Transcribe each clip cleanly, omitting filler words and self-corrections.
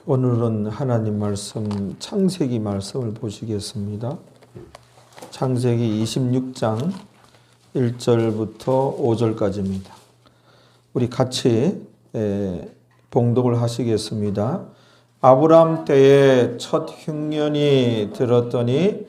오늘은 하나님 말씀 창세기 말씀을 보시겠습니다. 창세기 26장 1절부터 5절까지입니다. 우리 같이 봉독을 하시겠습니다. 아브람 때에 첫 흉년이 들었더니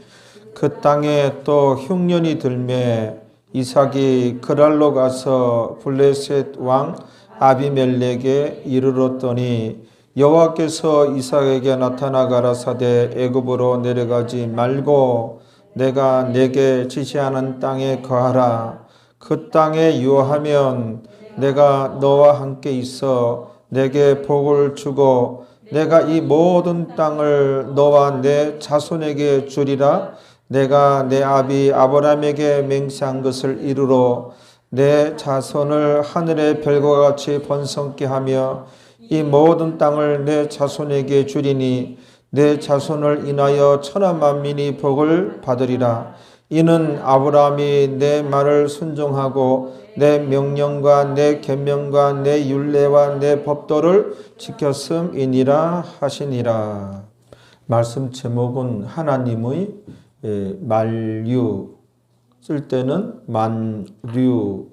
그 땅에 또 흉년이 들매 이삭이 그랄로 가서 블레셋 왕 아비멜렉에 이르렀더니 여호와께서 이삭에게 나타나 가라사대 애굽으로 내려가지 말고 내가 내게 지시하는 땅에 거하라. 그 땅에 유하면 내가 너와 함께 있어 내게 복을 주고 내가 이 모든 땅을 너와 내 자손에게 주리라. 내가 내 아비 아브라함에게 맹세한 것을 이루러 내 자손을 하늘의 별과 같이 번성케 하며 이 모든 땅을 내 자손에게 주리니 내 자손을 인하여 천하 만민이 복을 받으리라. 이는 아브라함이 내 말을 순종하고 내 명령과 내 계명과 내 율례와 내 법도를 지켰음이니라 하시니라. 말씀 제목은 하나님의 만류, 쓸 때는 만류로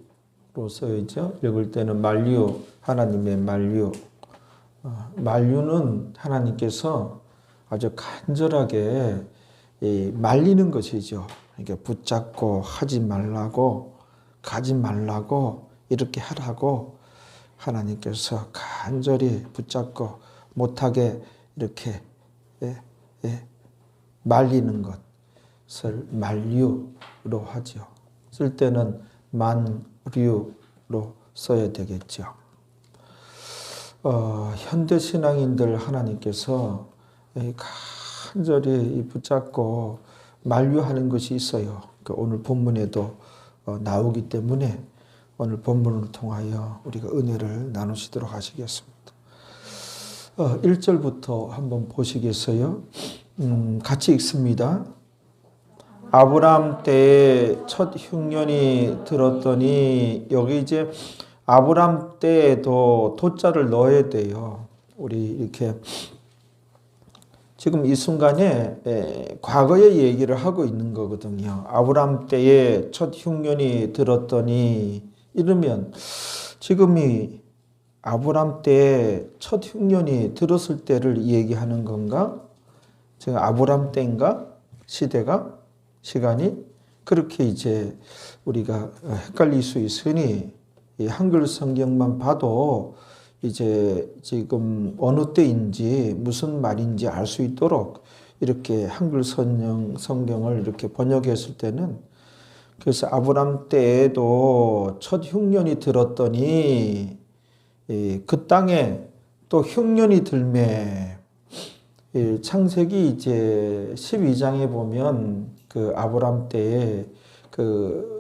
써있죠. 읽을 때는 만류, 하나님의 만류. 만류는 하나님께서 아주 간절하게 말리는 것이죠. 그러니까 붙잡고 하지 말라고, 가지 말라고, 이렇게 하라고 하나님께서 간절히 붙잡고 못하게 이렇게 말리는 것을 만류로 하죠. 쓸 때는 만류로 써야 되겠죠. 현대 신앙인들 하나님께서 간절히 붙잡고 만류하는 것이 있어요. 오늘 본문에도 나오기 때문에 오늘 본문을 통하여 우리가 은혜를 나누시도록 하시겠습니다. 1절부터 한번 보시겠어요? 같이 읽습니다. 아브람 때에 첫 흉년이 들었더니, 여기 이제 아브람 때에도 도자를 넣어야 돼요. 우리 이렇게 지금 이 순간에 과거의 얘기를 하고 있는 거거든요. 아브람 때에 첫 흉년이 들었더니 이러면 지금이 아브람 때에 첫 흉년이 들었을 때를 얘기하는 건가? 지금 아브람 때인가? 시대가? 시간이? 그렇게 이제 우리가 헷갈릴 수 있으니 이 한글 성경만 봐도 이제 지금 어느 때인지 무슨 말인지 알 수 있도록 이렇게 한글 성경을 이렇게 번역했을 때는, 그래서 아브람 때에도 첫 흉년이 들었더니 그 땅에 또 흉년이 들매, 창세기 이제 12장에 보면 그 아브람 때에 그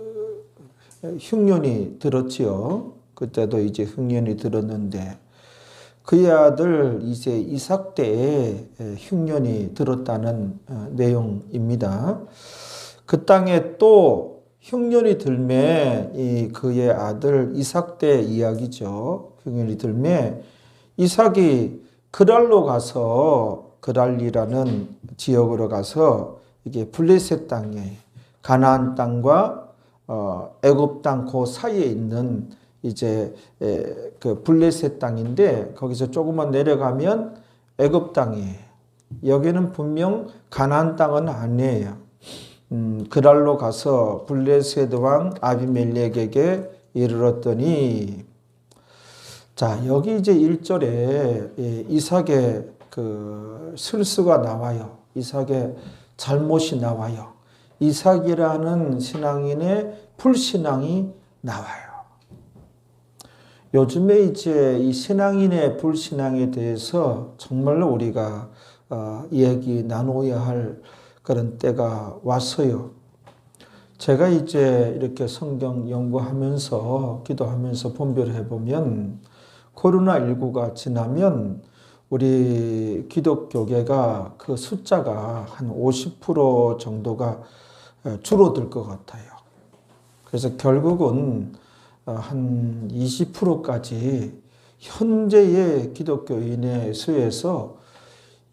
흉년이 들었지요. 그때도 이제 흉년이 들었는데 그의 아들 이제 이삭 때에 흉년이 들었다는 내용입니다. 그 땅에 또 흉년이 들매 이 그의 아들 이삭 때 이야기죠. 흉년이 들매 이삭이 그랄로 가서, 그랄리라는 지역으로 가서 이게 블레셋 땅에, 가나안 땅과 애굽 땅 그 사이에 있는 이제 그 블레셋 땅인데, 거기서 조금만 내려가면 애굽 땅이에요. 여기는 분명 가나안 땅은 아니에요. 그랄로 가서 블레셋 왕 아비멜렉에게 이르렀더니, 자, 여기 이제 1절에 이삭의 그 실수가 나와요. 이삭의 잘못이 나와요. 이삭이라는 신앙인의 불신앙이 나와요. 요즘에 이제 이 신앙인의 불신앙에 대해서 정말로 우리가 얘기 나눠야 할 그런 때가 왔어요. 제가 이제 이렇게 성경 연구하면서 기도하면서 분별해 보면 코로나19가 지나면 우리 기독교계가 그 숫자가 한 50% 정도가 줄어들 것 같아요. 그래서 결국은 한 20%까지 현재의 기독교인의 수에서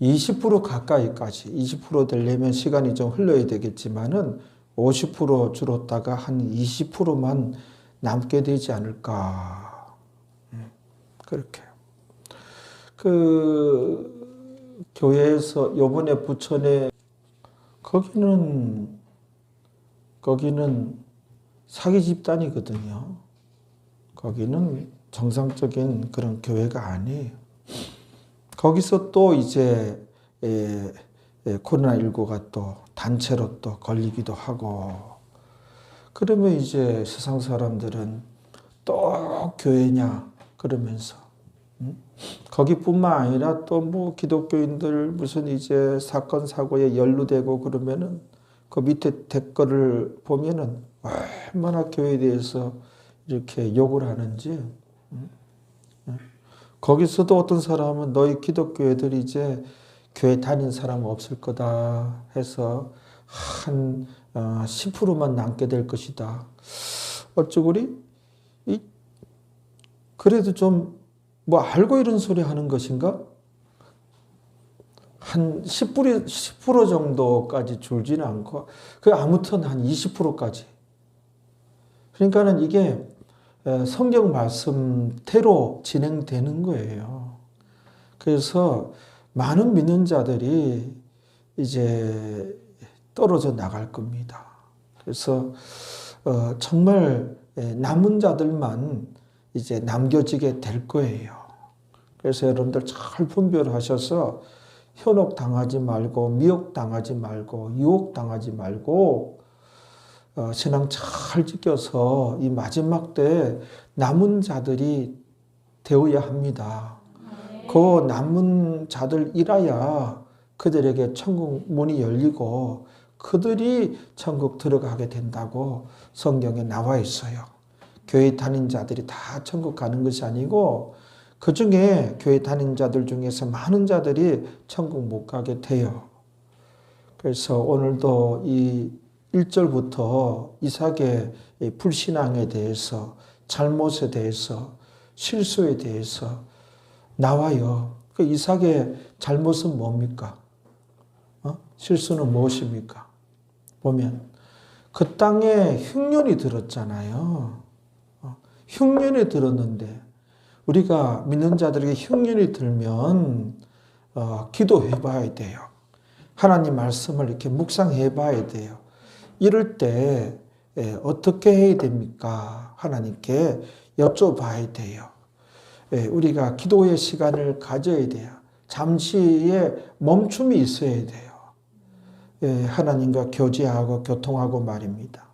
20% 가까이까지, 20% 되려면 시간이 좀 흘러야 되겠지만은 50% 줄었다가 한 20%만 남게 되지 않을까. 그렇게. 그 교회에서 요번에 부천에 거기는 사기 집단이거든요. 거기는 정상적인 그런 교회가 아니에요. 거기서 또 이제 코로나19가 또 단체로 또 걸리기도 하고, 그러면 이제 세상 사람들은 또 교회냐 그러면서 거기뿐만 아니라 또 뭐 기독교인들 무슨 이제 사건 사고에 연루되고 그러면은 그 밑에 댓글을 보면은 얼마나 교회에 대해서 이렇게 욕을 하는지. 거기서도 어떤 사람은 너희 기독교회들이 이제 교회 다닌 사람 없을 거다 해서 한 10%만 남게 될 것이다. 어쩌구리 그래도 좀 뭐 알고 이런 소리 하는 것인가? 한 10% 정도까지 줄지는 않고, 그 아무튼 한 20%까지. 그러니까는 이게 성경 말씀대로 진행되는 거예요. 그래서 많은 믿는 자들이 이제 떨어져 나갈 겁니다. 그래서 정말 남은 자들만 이제 남겨지게 될 거예요. 그래서 여러분들 잘 분별하셔서 현혹 당하지 말고, 미혹 당하지 말고, 유혹 당하지 말고, 신앙 잘 지켜서 이 마지막 때 남은 자들이 되어야 합니다. 그 남은 자들이라야 그들에게 천국 문이 열리고 그들이 천국 들어가게 된다고 성경에 나와 있어요. 교회 다닌 자들이 다 천국 가는 것이 아니고 그 중에 교회 다닌 자들 중에서 많은 자들이 천국 못 가게 돼요. 그래서 오늘도 이 1절부터 이삭의 불신앙에 대해서, 잘못에 대해서, 실수에 대해서 나와요. 그 이삭의 잘못은 뭡니까? 실수는 무엇입니까? 보면 그 땅에 흉년이 들었잖아요. 흉년이 들었는데 우리가 믿는 자들에게 흉년이 들면 기도해 봐야 돼요. 하나님 말씀을 이렇게 묵상해 봐야 돼요. 이럴 때 어떻게 해야 됩니까? 하나님께 여쭤봐야 돼요. 우리가 기도의 시간을 가져야 돼요. 잠시의 멈춤이 있어야 돼요. 하나님과 교제하고 교통하고 말입니다.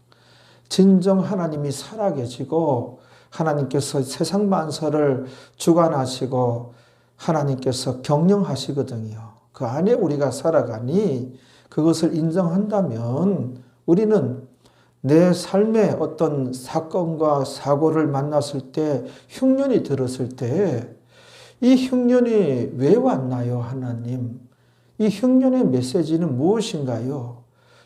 진정 하나님이 살아계시고 하나님께서 세상 만사를 주관하시고 하나님께서 경영하시거든요. 그 안에 우리가 살아가니 그것을 인정한다면 우리는 내 삶의 어떤 사건과 사고를 만났을 때, 흉년이 들었을 때 이 흉년이 왜 왔나요, 하나님? 이 흉년의 메시지는 무엇인가요?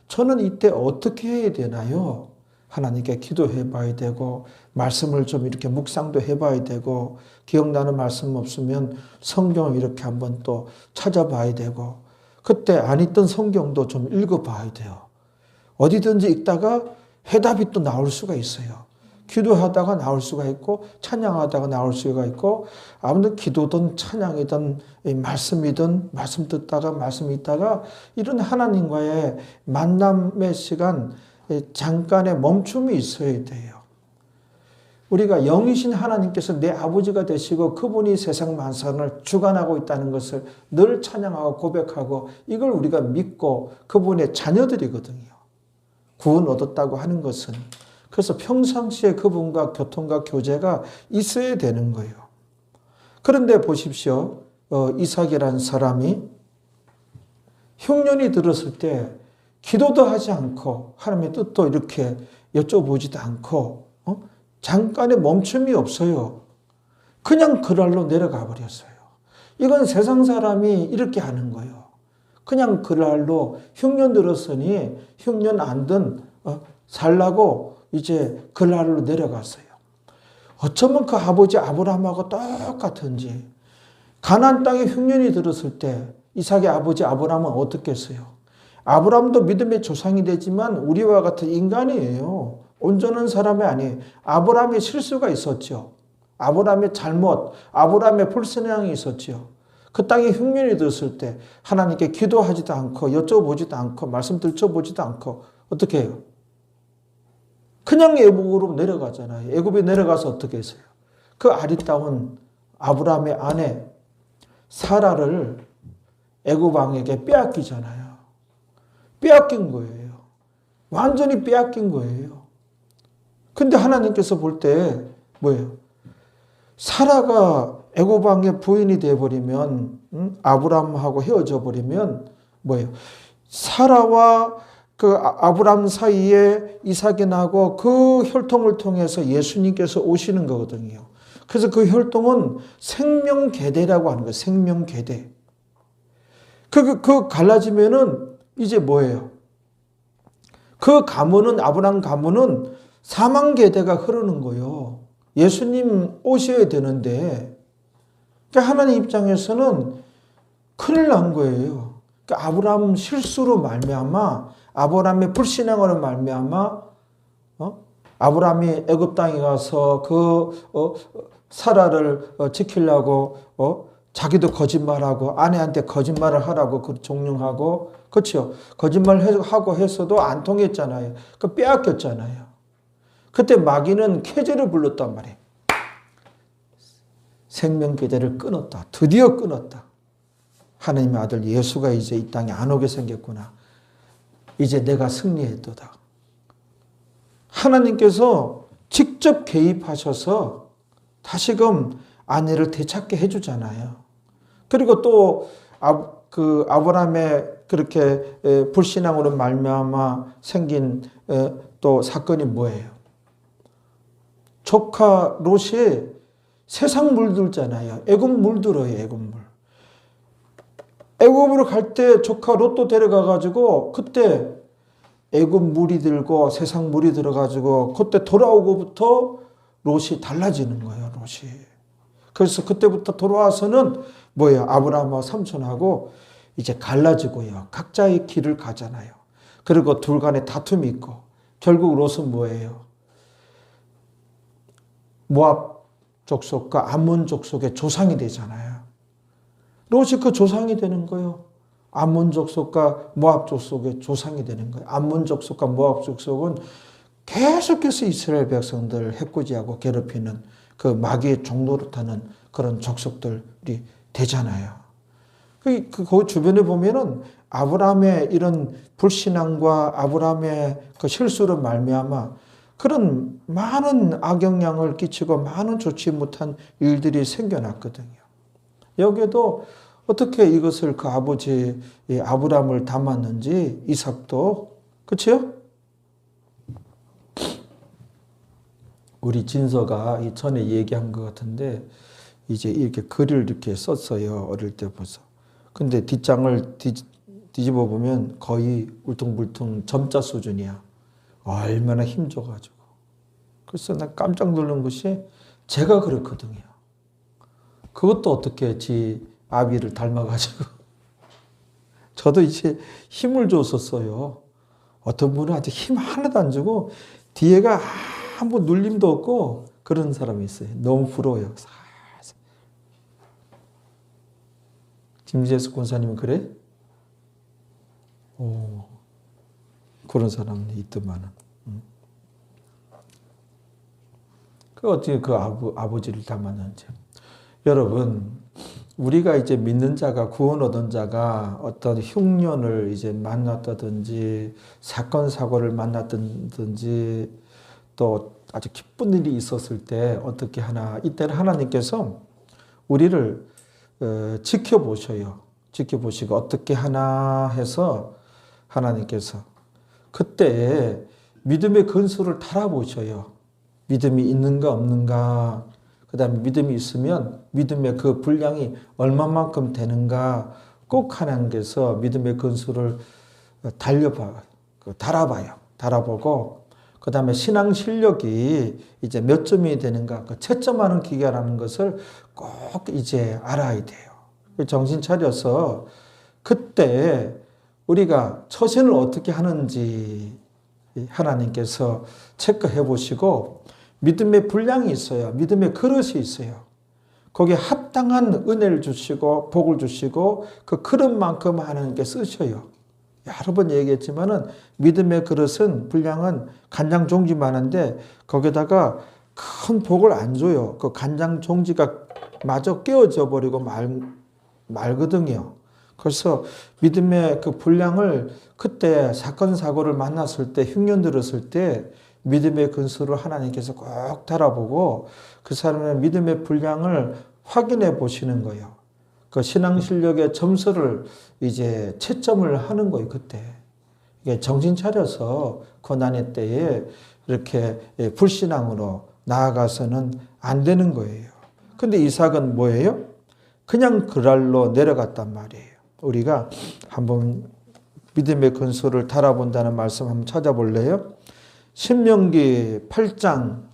저는 이때 어떻게 해야 되나요? 하나님께 기도해 봐야 되고, 말씀을 좀 이렇게 묵상도 해 봐야 되고, 기억나는 말씀 없으면 성경을 이렇게 한번 또 찾아봐야 되고, 그때 안 읽던 성경도 좀 읽어 봐야 돼요. 어디든지 읽다가 해답이 또 나올 수가 있어요. 기도하다가 나올 수가 있고, 찬양하다가 나올 수가 있고, 아무튼 기도든 찬양이든 말씀이든 말씀 듣다가 말씀 읽다가 이런 하나님과의 만남의 시간, 잠깐의 멈춤이 있어야 돼요. 우리가 영이신 하나님께서 내 아버지가 되시고 그분이 세상 만사를 주관하고 있다는 것을 늘 찬양하고 고백하고 이걸 우리가 믿고 그분의 자녀들이거든요. 구원 얻었다고 하는 것은. 그래서 평상시에 그분과 교통과 교제가 있어야 되는 거예요. 그런데 보십시오. 이삭이라는 사람이 흉년이 들었을 때 기도도 하지 않고 하나님의 뜻도 이렇게 여쭤보지도 않고 잠깐의 멈춤이 없어요. 그냥 그랄로 내려가 버렸어요. 이건 세상 사람이 이렇게 하는 거예요. 그냥 그랄로 흉년 들었으니 흉년 안 든 살라고 이제 그날로 내려갔어요. 어쩌면 그 아버지 아브라함하고 똑같은지. 가나안 땅에 흉년이 들었을 때 이삭의 아버지 아브라함은 어떻게 했어요? 아브라함도 믿음의 조상이 되지만 우리와 같은 인간이에요. 온전한 사람이 아니에요. 아브라함의 실수가 있었죠. 아브라함의 잘못, 아브라함의 불신앙이 있었죠. 그 땅에 흉년이 들었을 때 하나님께 기도하지도 않고 여쭤보지도 않고 말씀 들춰보지도 않고 어떻게 해요? 그냥 애굽으로 내려가잖아요. 애굽에 내려가서 어떻게 했어요? 그 아리따운 아브라함의 아내 사라를 애굽 왕에게 빼앗기잖아요. 빼앗긴 거예요. 완전히 빼앗긴 거예요. 근데 하나님께서 볼 때 뭐예요? 사라가 애굽 왕의 부인이 되어버리면 아브라함하고 헤어져 버리면 뭐예요? 사라와 그 아브라함 사이에 이삭이 나고 그 혈통을 통해서 예수님께서 오시는 거거든요. 그래서 그 혈통은 생명계대라고 하는 거예요. 생명계대. 그 갈라지면은 이제 뭐예요? 그 가문은, 아브라함 가문은 사망계대가 흐르는 거예요. 예수님 오셔야 되는데, 그러니까 하나님 입장에서는 큰일 난 거예요. 그러니까 아브라함 실수로 말미암아, 아브라함의 불신앙으로 말미암아, 아브라함이 애굽 땅에 가서 사라를 지키려고 자기도 거짓말하고 아내한테 거짓말을 하라고 종용하고, 그렇죠? 거짓말하고 했어도 안 통했잖아요. 그 빼앗겼잖아요. 그때 마귀는 쾌재를 불렀단 말이에요. 생명계대를 끊었다. 드디어 끊었다. 하나님의 아들 예수가 이제 이 땅에 안 오게 생겼구나. 이제 내가 승리했도다. 하나님께서 직접 개입하셔서 다시금 아내를 되찾게 해주잖아요. 그리고 또 아브라함의 그렇게 불신앙으로 말미암아 생긴 또 사건이 뭐예요? 조카 롯이 세상 물들잖아요. 애굽 물들어요. 애굽 물. 애굽으로 갈 때 조카 롯도 데려가 가지고 그때 애굽 물이 들고 세상 물이 들어가지고 그때 돌아오고부터 롯이 달라지는 거예요. 롯이. 그래서 그때부터 돌아와서는 뭐예요? 아브라함과 삼손하고 이제 갈라지고요. 각자의 길을 가잖아요. 그리고 둘 간에 다툼이 있고 결국 롯은 뭐예요? 모압 족속과 암몬 족속의 조상이 되잖아요. 롯이 그 조상이 되는 거예요. 암몬 족속과 모압 족속의 조상이 되는 거예요. 암몬 족속과 모압 족속은 계속해서 이스라엘 백성들을 해코지하고 괴롭히는 그 마귀의 종로를 타는 그런 족속들이 되잖아요. 그 주변에 보면은 아브라함의 이런 불신앙과 아브라함의 그 실수로 말미암아 그런 많은 악영향을 끼치고 많은 좋지 못한 일들이 생겨났거든요. 여기에도 어떻게 이것을 그 아버지 아브라함을 담았는지 이삭도, 그렇죠? 우리 진서가 전에 얘기한 것 같은데 이제 이렇게 글을 이렇게 썼어요. 어릴 때부터. 근데 뒷장을 뒤집어 보면 거의 울퉁불퉁 점자 수준이야. 얼마나 힘줘가지고. 그래서 나 깜짝 놀란 것이 제가 그렇거든요. 그것도 어떻게 지 아비를 닮아가지고. 저도 이제 힘을 줬었어요. 어떤 분은 아직 힘 하나도 안 주고 뒤에가 한번 눌림도 없고 그런 사람이 있어요. 너무 부러워요. 김재수 권사님은 그래? 오, 그런 사람이 있더만은. 그 어떻게 그 아버지를 닮았는지. 여러분, 우리가 이제 믿는 자가, 구원 얻은 자가 어떤 흉년을 이제 만났다든지 사건 사고를 만났다든지 또 아주 기쁜 일이 있었을 때 어떻게 하나, 이때는 하나님께서 우리를 지켜보셔요. 지켜보시고 어떻게 하나 해서 하나님께서 그때 믿음의 근수를 달아보셔요. 믿음이 있는가 없는가, 그 다음에 믿음이 있으면 믿음의 그 분량이 얼마만큼 되는가 꼭 하나님께서 믿음의 근수를 달아봐요. 달아보고 그 다음에 신앙 실력이 이제 몇 점이 되는가, 그 채점하는 기계라는 것을 꼭 이제 알아야 돼요. 정신 차려서 그때 우리가 처신을 어떻게 하는지 하나님께서 체크해 보시고, 믿음의 분량이 있어요. 믿음의 그릇이 있어요. 거기에 합당한 은혜를 주시고 복을 주시고 그 그릇만큼 하나님께 쓰셔요. 여러 번 얘기했지만은 믿음의 그릇은 분량은 간장 종지만한데 거기다가 큰 복을 안 줘요. 그 간장 종지가 마저 깨어져 버리고 말거든요. 그래서 믿음의 그 분량을 그때 사건 사고를 만났을 때, 흉년 들었을 때 믿음의 근수를 하나님께서 꼭 달아보고 그 사람의 믿음의 분량을 확인해 보시는 거예요. 그 신앙 실력의 점수를 이제 채점을 하는 거예요, 그때. 이게 정신 차려서 고난의 때에 이렇게 불신앙으로 나아가서는 안 되는 거예요. 근데 이삭은 뭐예요? 그냥 그랄로 내려갔단 말이에요. 우리가 한번 믿음의 근수를 달아본다는 말씀 한번 찾아볼래요? 신명기 8장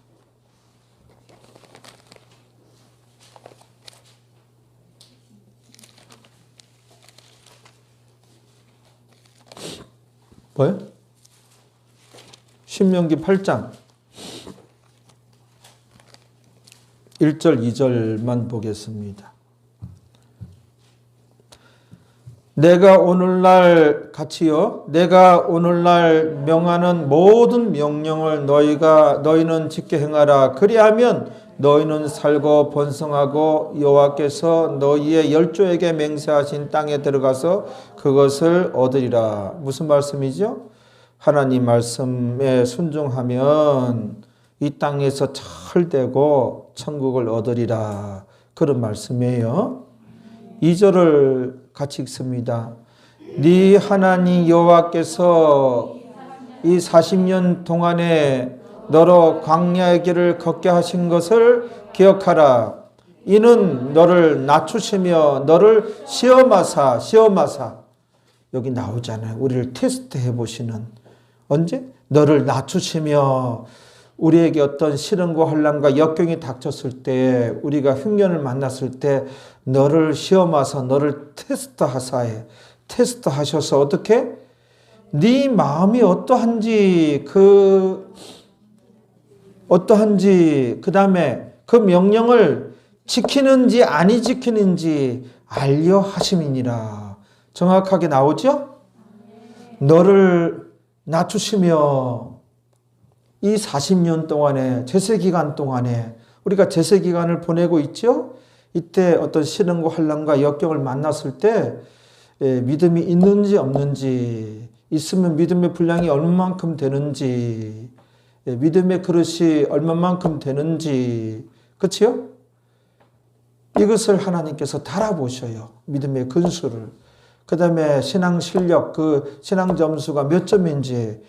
8장 1절 2절만 보겠습니다. 내가 오늘날 같이요. 내가 오늘날 명하는 모든 명령을 너희는 지켜 행하라. 그리하면 너희는 살고 번성하고 여호와께서 너희의 열조에게 맹세하신 땅에 들어가서 그것을 얻으리라. 무슨 말씀이죠? 하나님 말씀에 순종하면 이 땅에서 잘 되고 천국을 얻으리라. 그런 말씀이에요. 2절을 같이 읽습니다. 네 하나님 여호와께서 이 40년 동안에 너로 광야의 길을 걷게 하신 것을 기억하라. 이는 너를 낮추시며 너를 시험하사 여기 나오잖아요. 우리를 테스트해 보시는. 언제? 너를 낮추시며 우리에게 어떤 시련과 환난과 역경이 닥쳤을 때, 우리가 흉년을 만났을 때 너를 시험하사 너를 테스트하셔서 어떻게? 네 마음이 어떠한지 그 다음에 그 명령을 지키는지 아니 지키는지 알려 하심이니라. 정확하게 나오죠? 너를 낮추시며 이 40년 동안에, 제세기간 동안에, 우리가 제세기간을 보내고 있죠? 이때 어떤 시련과 환난과 역경을 만났을 때 믿음이 있는지 없는지, 있으면 믿음의 분량이 얼마만큼 되는지, 믿음의 그릇이 얼마만큼 되는지, 그렇죠? 이것을 하나님께서 달아보셔요. 믿음의 근수를. 그 다음에 신앙 실력, 그 신앙 점수가 몇 점인지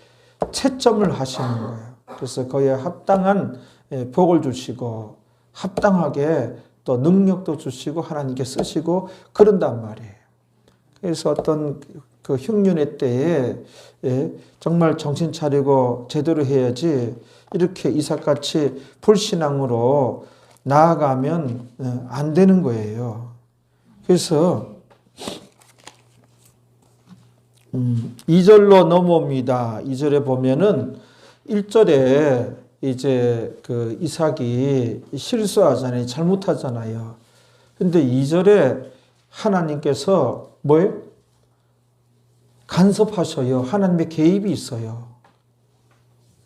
채점을 하시는 거예요. 그래서 그에 합당한 복을 주시고 합당하게 또 능력도 주시고 하나님께 쓰시고 그런단 말이에요. 그래서 어떤 그 흉년의 때에 정말 정신 차리고 제대로 해야지, 이렇게 이삭같이 불신앙으로 나아가면 안 되는 거예요. 그래서 2절로 넘어옵니다. 2절에 보면은 1절에 이제 그 이삭이 실수하잖아요. 잘못하잖아요. 근데 2절에 하나님께서 뭐예요? 간섭하셔요. 하나님의 개입이 있어요.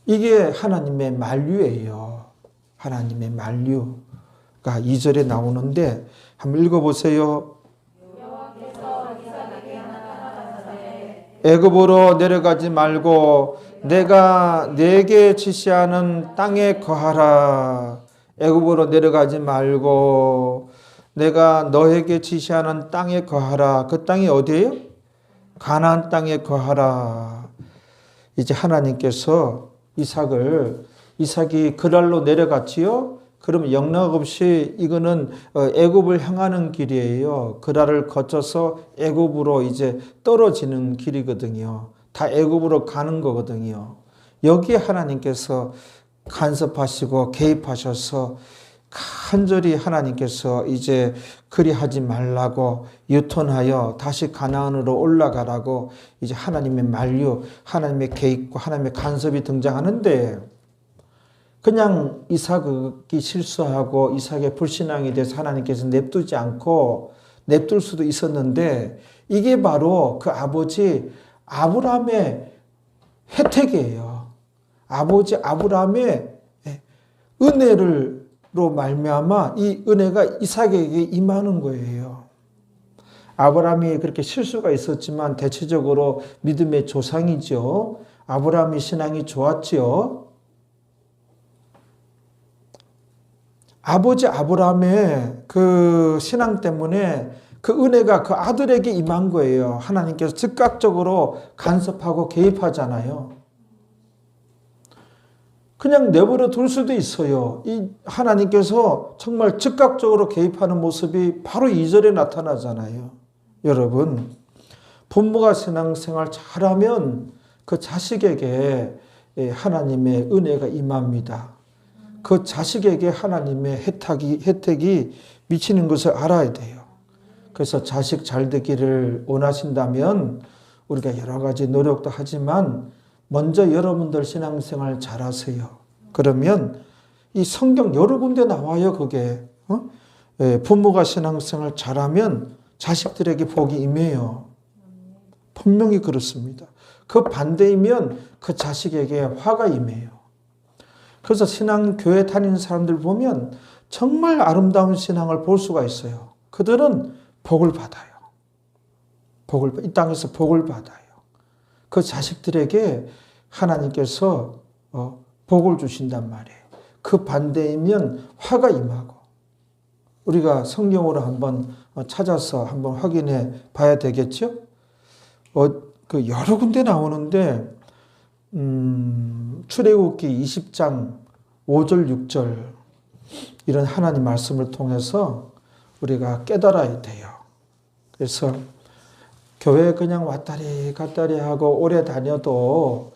이게 하나님의 만류예요. 하나님의 만류가 2절에 나오는데 한번 읽어보세요. 애굽으로 내려가지 말고 내가 네게 지시하는 땅에 거하라. 애굽으로 내려가지 말고 내가 너에게 지시하는 땅에 거하라. 그 땅이 어디예요? 가나안 땅에 거하라. 이제 하나님께서 이삭이 그랄로 내려갔지요. 그럼 영락 없이 이거는 애굽을 향하는 길이에요. 그랄을 거쳐서 애굽으로 이제 떨어지는 길이거든요. 다 애굽으로 가는 거거든요. 여기에 하나님께서 간섭하시고 개입하셔서 간절히 하나님께서 이제 그리하지 말라고 유턴하여 다시 가나안으로 올라가라고 이제 하나님의 만류, 하나님의 개입과 하나님의 간섭이 등장하는데 그냥 이삭이 실수하고 이삭의 불신앙이 돼서 하나님께서 냅두지 않고 냅둘 수도 있었는데 이게 바로 그 아버지 아브라함의 혜택이에요. 아버지 아브라함의 은혜로 말미암아 이 은혜가 이삭에게 임하는 거예요. 아브라함이 그렇게 실수가 있었지만 대체적으로 믿음의 조상이죠. 아브라함의 신앙이 좋았지요. 아버지 아브라함의 그 신앙 때문에 그 은혜가 그 아들에게 임한 거예요. 하나님께서 즉각적으로 간섭하고 개입하잖아요. 그냥 내버려 둘 수도 있어요. 이 하나님께서 정말 즉각적으로 개입하는 모습이 바로 2절에 나타나잖아요. 여러분, 부모가 신앙생활 잘하면 그 자식에게 하나님의 은혜가 임합니다. 그 자식에게 하나님의 혜택이 미치는 것을 알아야 돼요. 그래서 자식 잘 되기를 원하신다면 우리가 여러 가지 노력도 하지만 먼저 여러분들 신앙생활 잘하세요. 그러면 이 성경 여러 군데 나와요. 그게 부모가 신앙생활 잘하면 자식들에게 복이 임해요. 분명히 그렇습니다. 그 반대이면 그 자식에게 화가 임해요. 그래서 신앙교회 다니는 사람들 보면 정말 아름다운 신앙을 볼 수가 있어요. 그들은 복을 받아요. 이 땅에서 복을 받아요. 그 자식들에게 하나님께서 복을 주신단 말이에요. 그 반대이면 화가 임하고 우리가 성경으로 한번 찾아서 한번 확인해 봐야 되겠죠? 그 여러 군데 나오는데 출애굽기 20장 5절 6절 이런 하나님 말씀을 통해서 우리가 깨달아야 돼요. 그래서 교회 그냥 왔다리 갔다리 하고 오래 다녀도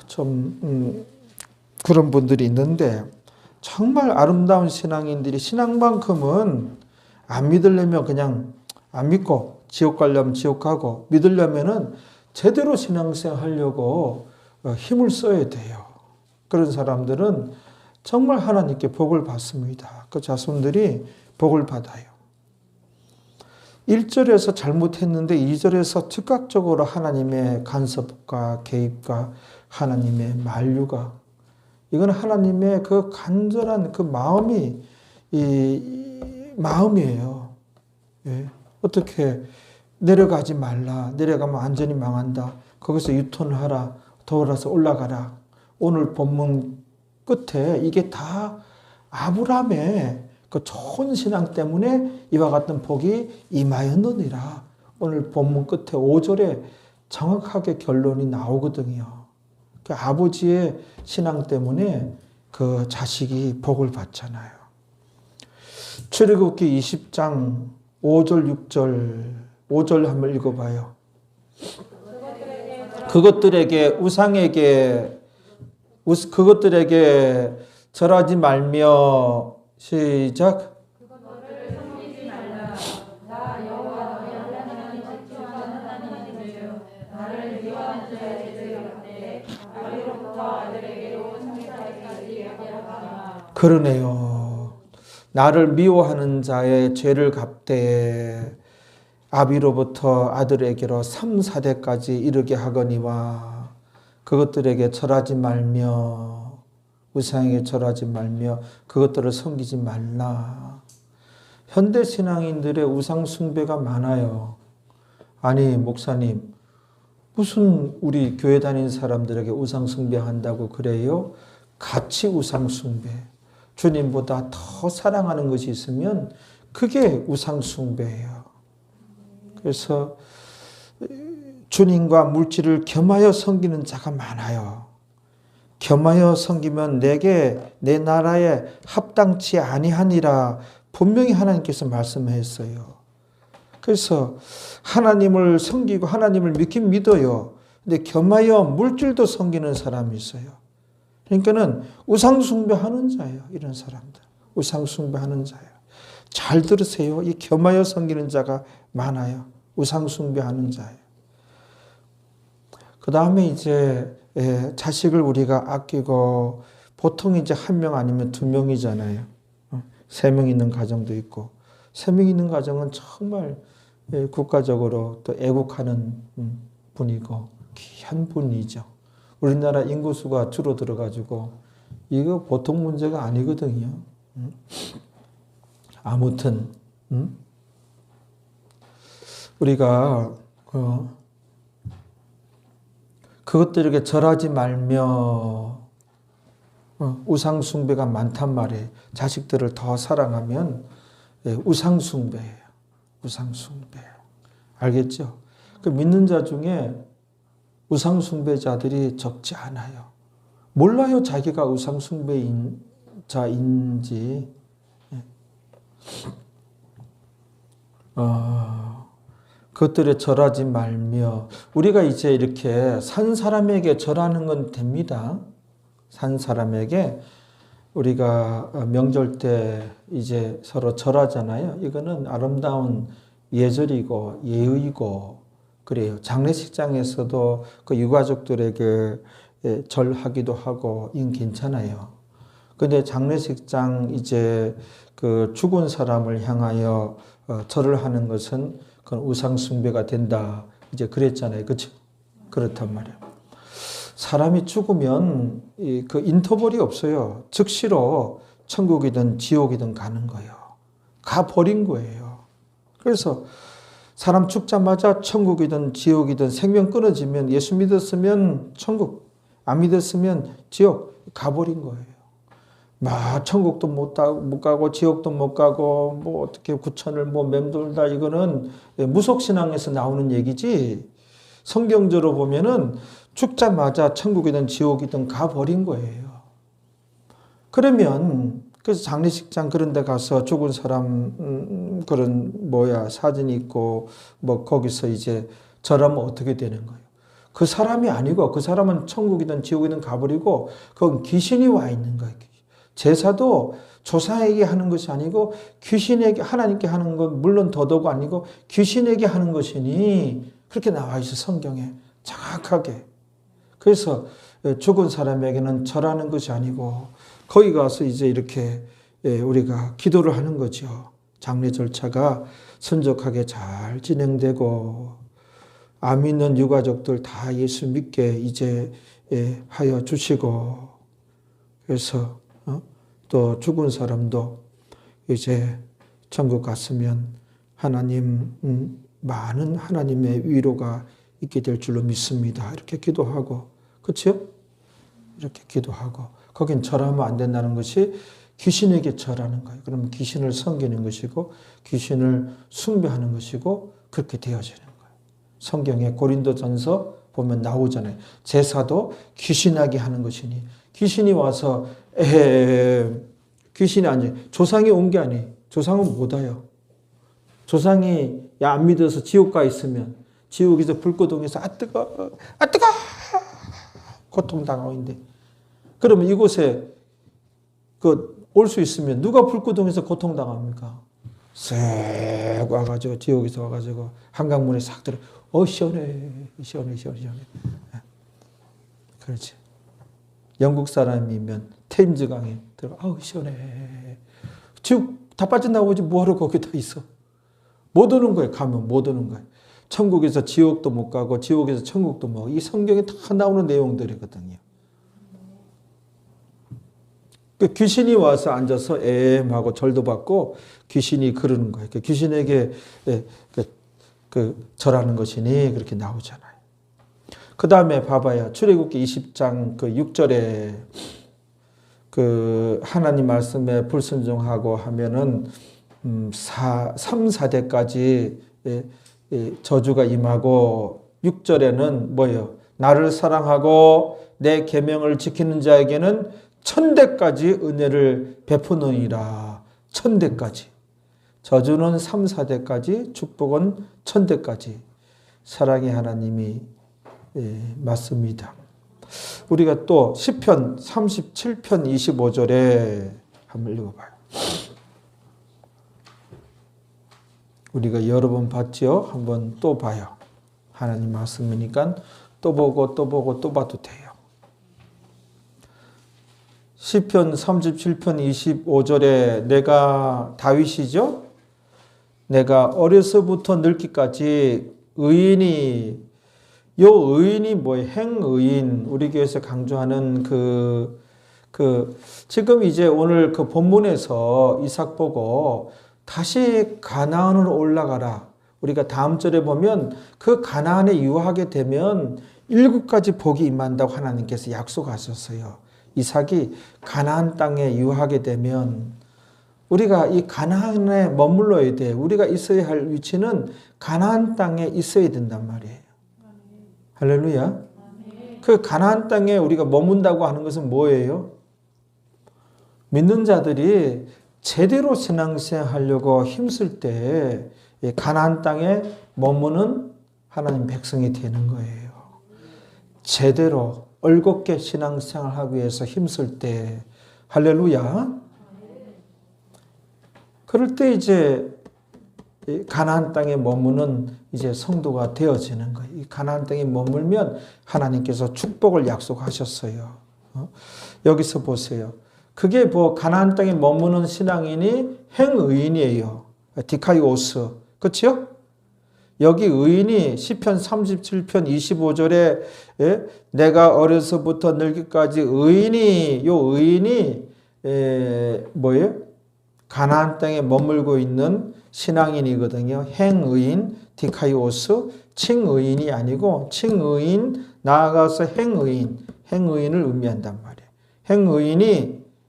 좀 그런 분들이 있는데 정말 아름다운 신앙인들이 신앙만큼은 안 믿으려면 그냥 안 믿고 지옥 가려면 지옥 가고 믿으려면은 제대로 신앙생활 하려고 힘을 써야 돼요. 그런 사람들은 정말 하나님께 복을 받습니다. 그 자손들이 복을 받아요. 1절에서 잘못했는데 2절에서 즉각적으로 하나님의 간섭과 개입과 하나님의 만류가 이건 하나님의 그 간절한 그 마음이에요. 예. 어떻게 내려가지 말라. 내려가면 완전히 망한다. 거기서 유턴하라. 돌아서 올라가라. 오늘 본문 끝에 이게 다 아브라함의 그 좋은 신앙 때문에 이와 같은 복이 임하였느니라. 오늘 본문 끝에 5절에 정확하게 결론이 나오거든요. 그 아버지의 신앙 때문에 그 자식이 복을 받잖아요. 출애굽기 20장 5절 6절 5절 한번 읽어봐요. 그것들에게 절하지 말며 시작. 그러네요. 나를 미워하는 자의 죄를 갚되 아비로부터 아들에게로 3, 4대까지 이르게 하거니와 그것들에게 절하지 말며 우상에게 절하지 말며 그것들을 섬기지 말라. 현대 신앙인들의 우상 숭배가 많아요. 아니 목사님 무슨 우리 교회 다니는 사람들에게 우상 숭배한다고 그래요? 같이 우상 숭배. 주님보다 더 사랑하는 것이 있으면 그게 우상 숭배예요. 그래서 주님과 물질을 겸하여 섬기는 자가 많아요. 겸하여 섬기면 내게 내 나라에 합당치 아니하니라 분명히 하나님께서 말씀했어요. 그래서 하나님을 섬기고 하나님을 믿긴 믿어요. 근데 겸하여 물질도 섬기는 사람이 있어요. 그러니까는 우상숭배하는 자예요. 이런 사람들. 우상숭배하는 자예요. 잘 들으세요. 이 겸하여 섬기는 자가 많아요. 우상숭배하는 자예요. 그 다음에 이제 자식을 우리가 아끼고 보통 이제 1명 아니면 2명이잖아요. 3명 있는 가정도 있고 3명 있는 가정은 정말 국가적으로 또 애국하는 분이고 귀한 분이죠. 우리나라 인구수가 줄어들어가지고 이거 보통 문제가 아니거든요. 아무튼 우리가 그것들에게 절하지 말며 우상숭배가 많단 말이에요. 자식들을 더 사랑하면 우상숭배예요. 우상숭배. 알겠죠? 그 믿는 자 중에 우상숭배자들이 적지 않아요. 몰라요, 자기가 우상숭배인 자인지. 그것들에 절하지 말며 우리가 이제 이렇게 산 사람에게 절하는 건 됩니다. 산 사람에게 우리가 명절 때 이제 서로 절하잖아요. 이거는 아름다운 예절이고 예의고 그래요. 장례식장에서도 그 유가족들에게 절하기도 하고 이건 괜찮아요. 근데 장례식장 이제 그 죽은 사람을 향하여 절을 하는 것은 그건 우상숭배가 된다. 이제 그랬잖아요. 그렇죠? 그렇단 말이에요. 사람이 죽으면 그 인터벌이 없어요. 즉시로 천국이든 지옥이든 가는 거예요. 가버린 거예요. 그래서 사람 죽자마자 천국이든 지옥이든 생명 끊어지면 예수 믿었으면 천국, 안 믿었으면 지옥 가버린 거예요. 막 천국도 못 가고 지옥도 못 가고 뭐 어떻게 구천을 뭐 맴돌다 이거는 무속신앙에서 나오는 얘기지 성경적으로 보면은 죽자마자 천국이든 지옥이든 가버린 거예요. 그러면 그래서 장례식장 그런 데 가서 죽은 사람 그런 사진이 있고 뭐 거기서 이제 절하면 어떻게 되는 거예요? 그 사람이 아니고 그 사람은 천국이든 지옥이든 가버리고 그건 귀신이 와 있는 거예요. 제사도 조상에게 하는 것이 아니고 귀신에게 하나님께 하는 건 물론 더더욱 아니고 귀신에게 하는 것이니 그렇게 나와 있어 성경에 정확하게. 그래서 죽은 사람에게는 절하는 것이 아니고 거기 가서 이제 이렇게 우리가 기도를 하는 거죠. 장례 절차가 순적하게 잘 진행되고 안 믿는 유가족들 다 예수 믿게 이제 하여 주시고 그래서 또 죽은 사람도 이제 천국 갔으면 하나님 많은 하나님의 위로가 있게 될 줄로 믿습니다. 이렇게 기도하고 그렇죠? 이렇게 기도하고 거긴 절하면 안 된다는 것이 귀신에게 절하는 거예요. 그러면 귀신을 섬기는 것이고 귀신을 숭배하는 것이고 그렇게 되어지는 거예요. 성경에 고린도전서 보면 나오잖아요. 제사도 귀신에게 하는 것이니 귀신이 와서 귀신이 아니에요. 조상이 온 게 아니에요. 조상은 못 와요. 조상이 안 믿어서 지옥 가 있으면 지옥에서 불구덩이에서 뜨거 고통당하고 있는데 그러면 이곳에 올 수 있으면 누가 불구덩이에서 고통당합니까? 쓱 와가지고 지옥에서 와가지고 한강물에 싹 들어 시원해. 그렇지. 영국 사람이면 템즈강에 들어가 시원해. 지옥 다 빠져나오지 뭐하러 거기 다 있어. 못 오는 거예요. 가면 못 오는 거예요. 천국에서 지옥도 못 가고 지옥에서 천국도 못 가고 이 성경에 다 나오는 내용들이거든요. 귀신이 와서 앉아서 하고 절도 받고 귀신이 그러는 거예요. 귀신에게 절하는 것이니 그렇게 나오잖아요. 그 다음에 봐봐요. 출애굽기 20장 6절에 하나님 말씀에 불순종하고 하면은 3, 4대까지 저주가 임하고 6절에는 뭐예요? 나를 사랑하고 내 계명을 지키는 자에게는 1000대까지 은혜를 베푸느니라. 1000대까지. 저주는 3, 4대까지, 축복은 1000대까지. 사랑의 하나님이 맞습니다. 우리가 또 시편 37편 25절에 한번 읽어봐요. 우리가 여러 번 봤죠? 한번 또 봐요. 하나님 말씀이니까 또 보고 또 보고 또 봐도 돼요. 시편 37편 25절에 내가 다윗이죠? 내가 어려서부터 늙기까지 의인이 의인이 뭐예요? 행의인. 우리 교회에서 강조하는 지금 이제 오늘 그 본문에서 이삭 보고 다시 가나안으로 올라가라. 우리가 다음 절에 보면 그 가나안에 유하게 되면 7가지 복이 임한다고 하나님께서 약속하셨어요. 이삭이 가나안 땅에 유하게 되면 우리가 이 가나안에 머물러야 돼. 우리가 있어야 할 위치는 가나안 땅에 있어야 된단 말이에요. 할렐루야. 그 가나안 땅에 우리가 머문다고 하는 것은 뭐예요? 믿는 자들이 제대로 신앙생활 하려고 힘쓸 때 가나안 땅에 머무는 하나님 백성이 되는 거예요. 제대로 올곧게 신앙생활하기 위해서 힘쓸 때 할렐루야. 그럴 때 이제 가나안 땅에 머무는 이제 성도가 되어지는 거예요. 이 가나안 땅에 머물면 하나님께서 축복을 약속하셨어요. 여기서 보세요. 그게 뭐 가나안 땅에 머무는 신앙인이 행의인이에요. 디카이오스. 그렇죠? 여기 의인이 시편 37편 25절에 내가 어려서부터 늙기까지 의인이 뭐예요? 가나안 땅에 머물고 있는 신앙인이거든요. 행의인, 디카이오스, 칭의인이 아니고 칭의인, 나아가서 행의인을 의미한단 말이에요.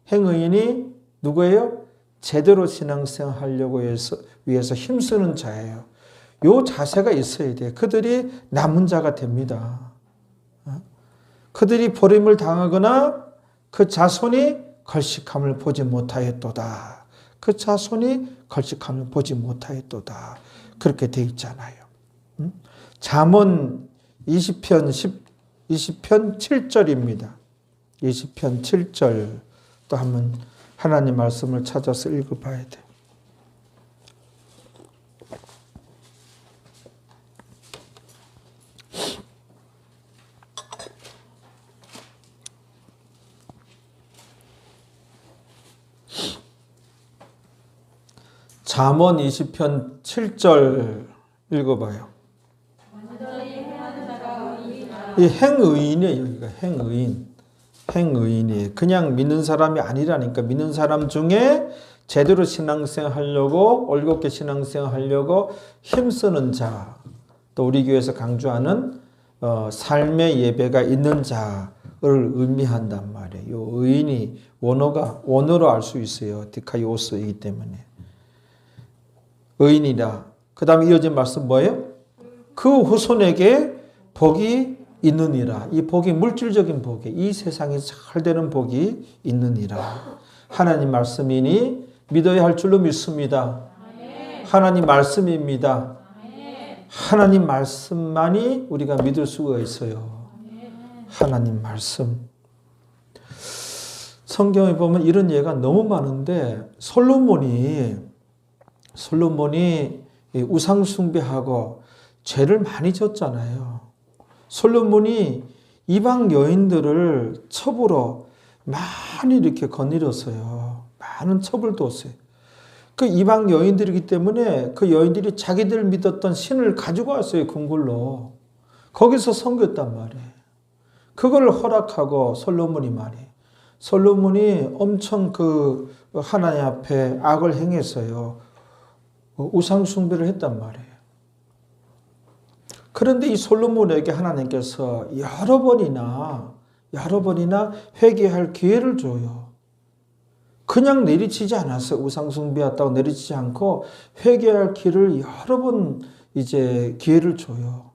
행의인이 누구예요? 제대로 신앙생활 하려고 위해서 힘쓰는 자예요. 요 자세가 있어야 돼요. 그들이 남은 자가 됩니다. 그들이 버림을 당하거나 그 자손이 걸식함을 보지 못하였도다. 그 자손이 걸식함을 보지 못하였도다. 그렇게 되어 있잖아요. 잠언 20편 7절입니다. 20편 7절 또 한번 하나님 말씀을 찾아서 읽어봐야 돼요. 잠언 20편 7절 읽어봐요. 이 행의인이에요. 여기가 행의인이에요. 그냥 믿는 사람이 아니라니까. 믿는 사람 중에 제대로 신앙생활 하려고 올곧게 신앙생활 하려고 힘쓰는 자, 또 우리 교회에서 강조하는 삶의 예배가 있는 자를 의미한단 말이에요. 이 의인이 원어로 알 수 있어요. 디카이오스이기 때문에. 의인이라. 그 다음에 이어진 말씀 뭐예요? 그 후손에게 복이 있느니라. 이 복이 물질적인 복이, 이 세상에 잘 되는 복이 있느니라. 하나님 말씀이니 믿어야 할 줄로 믿습니다. 하나님 말씀입니다. 하나님 말씀만이 우리가 믿을 수가 있어요. 하나님 말씀. 성경에 보면 이런 예가 너무 많은데 솔로몬이 우상 숭배하고 죄를 많이 졌잖아요. 솔로몬이 이방 여인들을 첩으로 많이 이렇게 거느렸어요. 많은 첩을 뒀어요. 그 이방 여인들이기 때문에 그 여인들이 자기들 믿었던 신을 가지고 왔어요. 궁굴로. 거기서 섬겼단 말이에요. 그걸 허락하고 솔로몬이 엄청 그 하나님 앞에 악을 행했어요. 우상 숭배를 했단 말이에요. 그런데 이 솔로몬에게 하나님께서 여러 번이나 회개할 기회를 줘요. 그냥 내리치지 않았어요. 우상 숭배했다고 내리치지 않고 회개할 기회를 여러 번 이제 기회를 줘요.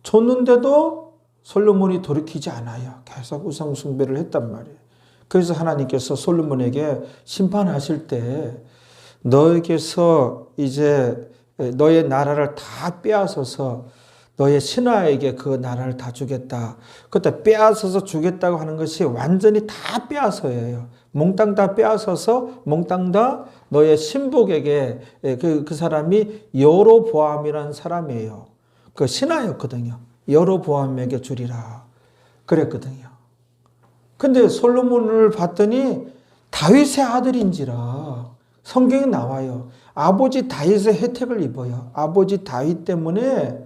줬는데도 솔로몬이 돌이키지 않아요. 계속 우상 숭배를 했단 말이에요. 그래서 하나님께서 솔로몬에게 심판하실 때 너에게서 이제 너의 나라를 다 빼앗아서 너의 신하에게 그 나라를 다 주겠다. 그때 빼앗아서 주겠다고 하는 것이 완전히 다 빼앗어예요. 몽땅 다 빼앗아서 몽땅 다 너의 신복에게 그 사람이 여로보암이라는 사람이에요. 그 신하였거든요. 여로보암에게 주리라 그랬거든요. 근데 솔로몬을 봤더니 다윗의 아들인지라 성경에 나와요. 아버지 다윗의 혜택을 입어요. 아버지 다윗 때문에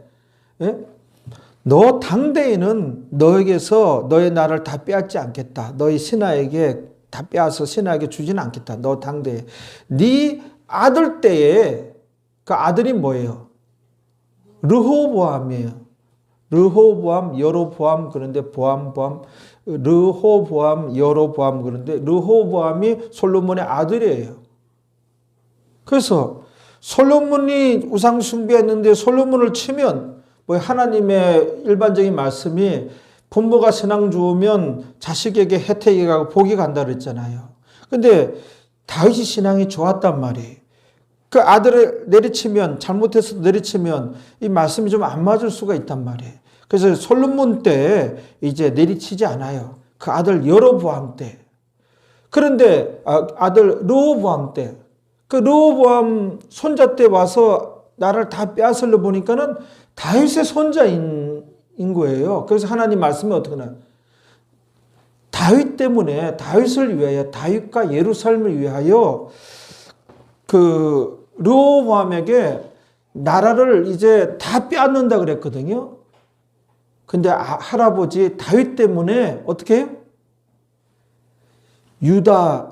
너 당대에는 너에게서 너의 나라를 다 빼앗지 않겠다. 너희 신하에게 다 빼앗아 신하에게 주지는 않겠다. 너 당대에. 네 아들 때에 그 아들이 뭐예요? 르호보암이에요. 르호보암, 여로보암 그런데 보암, 르호보암, 여로보암 그런데 르호보암이 솔로몬의 아들이에요. 그래서 솔로몬이 우상 숭배했는데 솔로몬을 치면 뭐 하나님의 일반적인 말씀이 부모가 신앙 좋으면 자식에게 혜택이 가고 복이 간다 그랬잖아요. 근데 다윗이 신앙이 좋았단 말이에요. 그 아들을 내리치면 잘못해서 내리치면 이 말씀이 좀 안 맞을 수가 있단 말이에요. 그래서 솔로몬 때 이제 내리치지 않아요. 그 아들 여로보암 때. 그런데 아들 르호보암 때. 그 르호보암 손자 때 와서 나를 다 빼앗으려 보니까는 다윗의 손자인 거예요. 그래서 하나님 말씀이 어떻게 나요? 다윗 때문에 다윗을 위하여 다윗과 예루살렘을 위하여 그 르호보암에게 나라를 이제 다 빼앗는다 그랬거든요. 근데 할아버지 다윗 때문에 어떻게 해요? 유다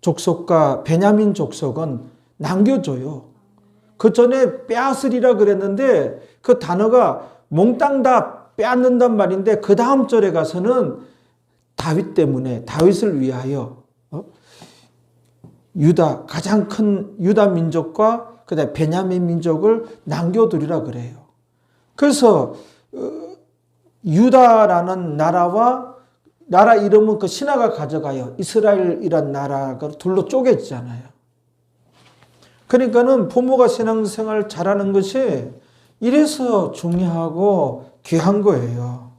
족속과 베냐민 족속은 남겨줘요. 그 전에 빼앗으리라 그랬는데 그 단어가 몽땅 다 빼앗는단 말인데 그 다음 절에 가서는 다윗 때문에 다윗을 위하여 유다 가장 큰 유다 민족과 그다음에 베냐민 민족을 남겨두리라 그래요. 그래서 유다라는 나라와 나라 이름은 그 신하가 가져가요. 이스라엘이란 나라가 둘로 쪼개지잖아요. 그러니까는 부모가 신앙생활 잘하는 것이 이래서 중요하고 귀한 거예요.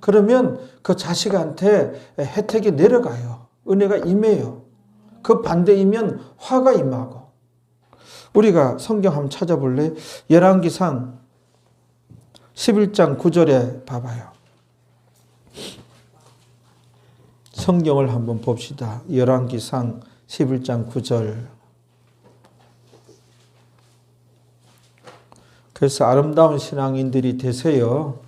그러면 그 자식한테 혜택이 내려가요. 은혜가 임해요. 그 반대이면 화가 임하고. 우리가 성경 한번 찾아볼래? 열왕기상 11장 9절에 봐봐요. 성경을 한번 봅시다. 열왕기상 11장 9절. 그래서 아름다운 신앙인들이 되세요.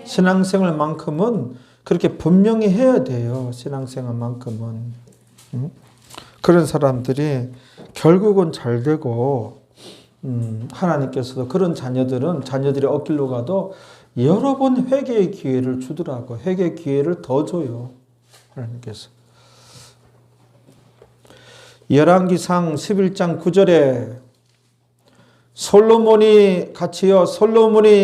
신앙생활만큼은 그렇게 분명히 해야 돼요. 신앙생활만큼은. 그런 사람들이 결국은 잘 되고 하나님께서도 그런 자녀들이 어길로 가도 여러 번 회개의 기회를 주더라고. 회개의 기회를 더 줘요. 하나님께서. 열왕기상 11장 9절에 솔로몬이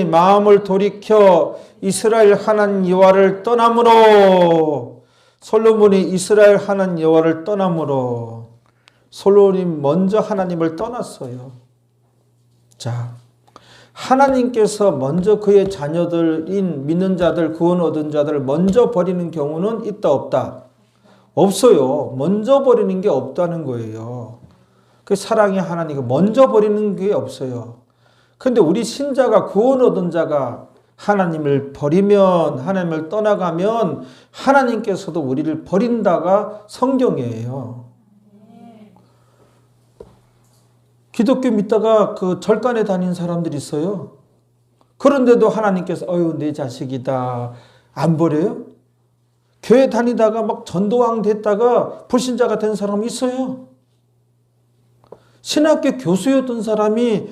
마음을 돌이켜 이스라엘 하나님 여호와를 떠남으로 솔로몬이 이스라엘 하나님 여호와를 떠남으로 솔로몬이 먼저 하나님을 떠났어요. 자, 하나님께서 먼저 그의 자녀들인 믿는 자들, 구원 얻은 자들을 먼저 버리는 경우는 있다 없다? 없어요. 먼저 버리는 게 없다는 거예요. 그 사랑의 하나님이 먼저 버리는 게 없어요. 근데 우리 신자가 구원 얻은 자가 하나님을 버리면 하나님을 떠나가면 하나님께서도 우리를 버린다가 성경이에요. 기독교 믿다가 그 절간에 다니는 사람들이 있어요. 그런데도 하나님께서 내 자식이다 안 버려요? 교회 다니다가 막 전도왕 됐다가 불신자가 된 사람이 있어요. 신학교 교수였던 사람이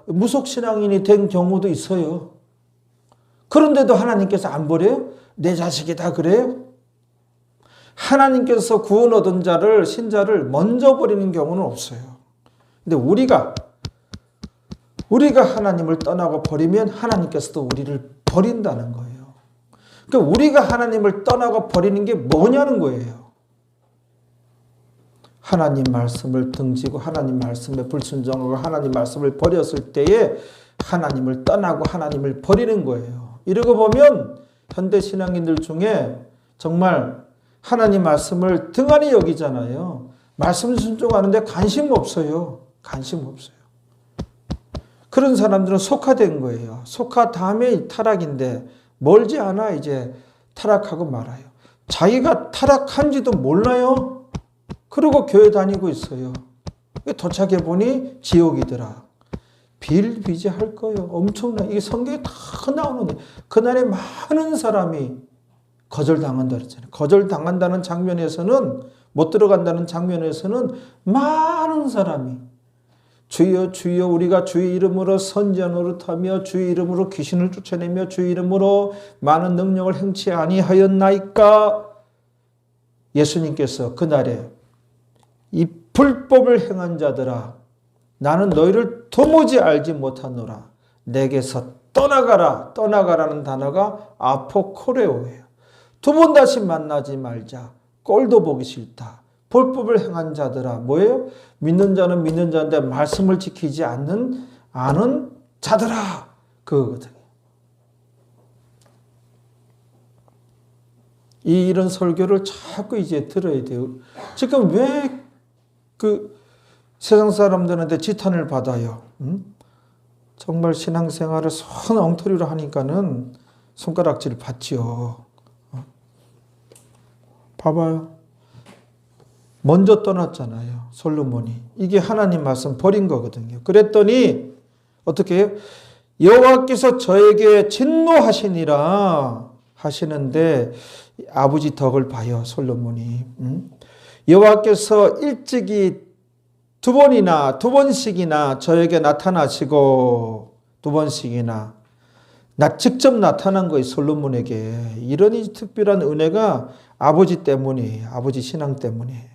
무속신앙인이 된 경우도 있어요. 그런데도 하나님께서 안 버려요? 내 자식이다 그래요? 하나님께서 구원 얻은 자를, 신자를 먼저 버리는 경우는 없어요. 근데 우리가 하나님을 떠나고 버리면 하나님께서도 우리를 버린다는 거예요. 그러니까 우리가 하나님을 떠나고 버리는 게 뭐냐는 거예요. 하나님 말씀을 등지고 하나님 말씀에 불순종하고 하나님 말씀을 버렸을 때에 하나님을 떠나고 하나님을 버리는 거예요. 이러고 보면 현대 신앙인들 중에 정말 하나님 말씀을 등한히 여기잖아요. 말씀 순종하는데 관심 없어요. 관심 없어요. 그런 사람들은 속화된 거예요. 속화 다음에 타락인데 멀지 않아 이제 타락하고 말아요. 자기가 타락한지도 몰라요. 그러고 교회 다니고 있어요. 도착해 보니 지옥이더라. 비일비재할 거예요. 엄청나. 이게 성경에 다 나오는데 그날에 많은 사람이 거절당한다 그랬잖아요. 거절당한다는 장면에서는 못 들어간다는 장면에서는 많은 사람이 주여 주여 우리가 주의 이름으로 선지자 노릇하며 주의 이름으로 귀신을 쫓아내며 주의 이름으로 많은 능력을 행치 아니하였나이까. 예수님께서 그날에 이 불법을 행한 자들아 나는 너희를 도무지 알지 못하노라. 내게서 떠나가라. 떠나가라는 단어가 아포코레오예요. 두 번 다시 만나지 말자. 꼴도 보기 싫다. 불법을 행한 자들아 뭐예요? 믿는 자는 믿는 자인데 말씀을 지키지 않는 아는 자들아 그거거든요. 이런 설교를 자꾸 이제 들어야 돼요. 지금 왜 그 세상 사람들한테 지탄을 받아요? 정말 신앙생활을 손 엉터리로 하니까는 손가락질 받지요. 봐봐요. 먼저 떠났잖아요. 솔로몬이. 이게 하나님 말씀 버린 거거든요. 그랬더니 어떻게 해요? 여호와께서 저에게 진노하시니라 하시는데 아버지 덕을 봐요. 솔로몬이. 여호와께서 일찍이 두 번씩이나 저에게 나타나시고 두 번씩이나 직접 나타난 거예요. 솔로몬에게. 이런 특별한 은혜가 아버지 때문이에요. 아버지 신앙 때문이에요.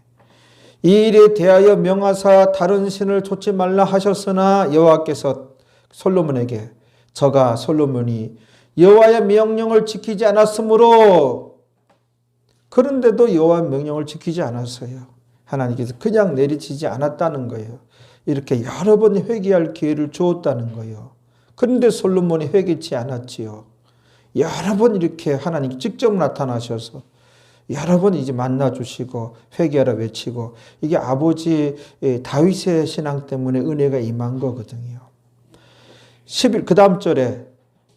이 일에 대하여 명하사 다른 신을 좇지 말라 하셨으나 여호와께서 솔로몬에게 저가 솔로몬이 여호와의 명령을 지키지 않았으므로 그런데도 여호와의 명령을 지키지 않았어요. 하나님께서 그냥 내리치지 않았다는 거예요. 이렇게 여러 번 회개할 기회를 주었다는 거예요. 그런데 솔로몬이 회개치 않았지요. 여러 번 이렇게 하나님이 직접 나타나셔서 여러 번 이제 만나주시고 회개하라 외치고 이게 아버지 다윗의 신앙 때문에 은혜가 임한 거거든요. 그 다음 절에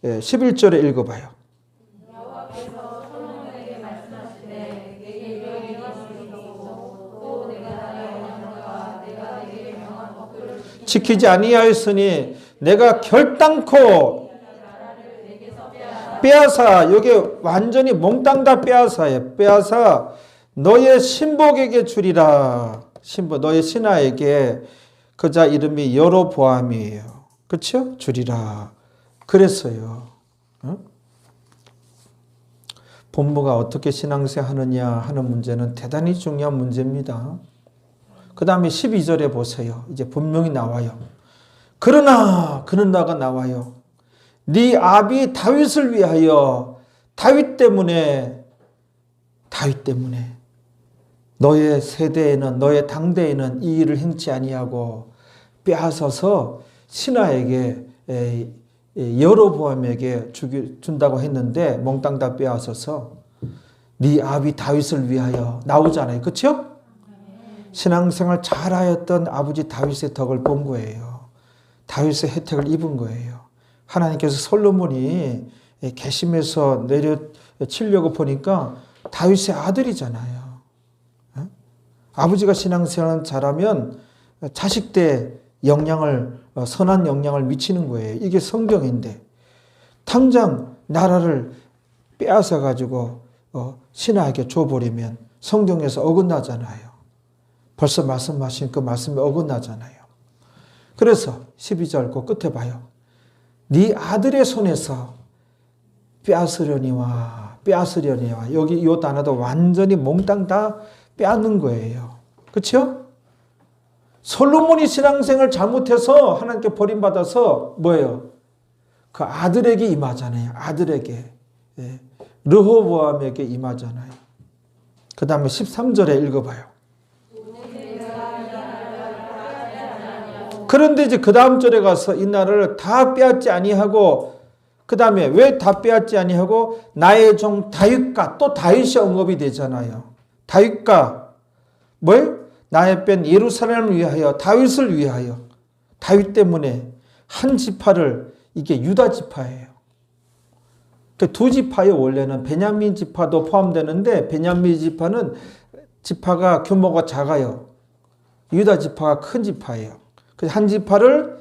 11절에 읽어봐요. 지키지 아니하였으니 내가 결단코 빼앗아 여기 완전히 몽땅 다 빼앗아요. 빼앗아 너의 신복에게 주리라. 신복 너의 신하에게 그자 이름이 여로보암이에요. 그렇죠? 주리라. 그랬어요. 본부가 어떻게 신앙생활 하느냐 하는 문제는 대단히 중요한 문제입니다. 그 다음에 12절에 보세요. 이제 분명히 나와요. 그러나가 나와요. 네 아비 다윗을 위하여 다윗 때문에 너의 세대에는 너의 당대에는 이 일을 행치 아니하고 빼앗아서 신하에게 여로보암에게 준다고 했는데 몽땅 다 빼앗아서 네 아비 다윗을 위하여 나오잖아요. 그렇죠? 신앙생활 잘하였던 아버지 다윗의 덕을 본 거예요. 다윗의 혜택을 입은 거예요. 하나님께서 솔로몬이 계심에서 내려치려고 보니까 다윗의 아들이잖아요. 아버지가 신앙생활 잘하면 자식 때 선한 영향을 미치는 거예요. 이게 성경인데 당장 나라를 빼앗아 가지고 신하에게 줘버리면 성경에서 어긋나잖아요. 벌써 말씀하신 그 말씀이 어긋나잖아요. 그래서 12절 그 끝에 봐요. 네 아들의 손에서 빼앗으려니와 여기 이 단어도 완전히 몽땅 다 빼앗는 거예요. 그렇죠? 솔로몬이 신앙생활 잘못해서 하나님께 버림받아서 뭐예요? 그 아들에게 임하잖아요. 아들에게. 르호보암에게 임하잖아요. 그 다음에 13절에 읽어봐요. 그런데 이제 그 다음 절에 가서 이 나라를 다 빼앗지 아니하고, 그 다음에 왜 다 빼앗지 아니하고 나의 종 다윗과, 또 다윗이 언급이 되잖아요. 다윗과 뭐예요? 나의 뺀 예루살렘을 위하여, 다윗을 위하여. 다윗 때문에 한 지파를, 이게 유다 지파예요. 두 지파예요. 원래는 베냐민 지파도 포함되는데 베냐민 지파가 규모가 작아요. 유다 지파가 큰 지파예요. 그래서 한 지파를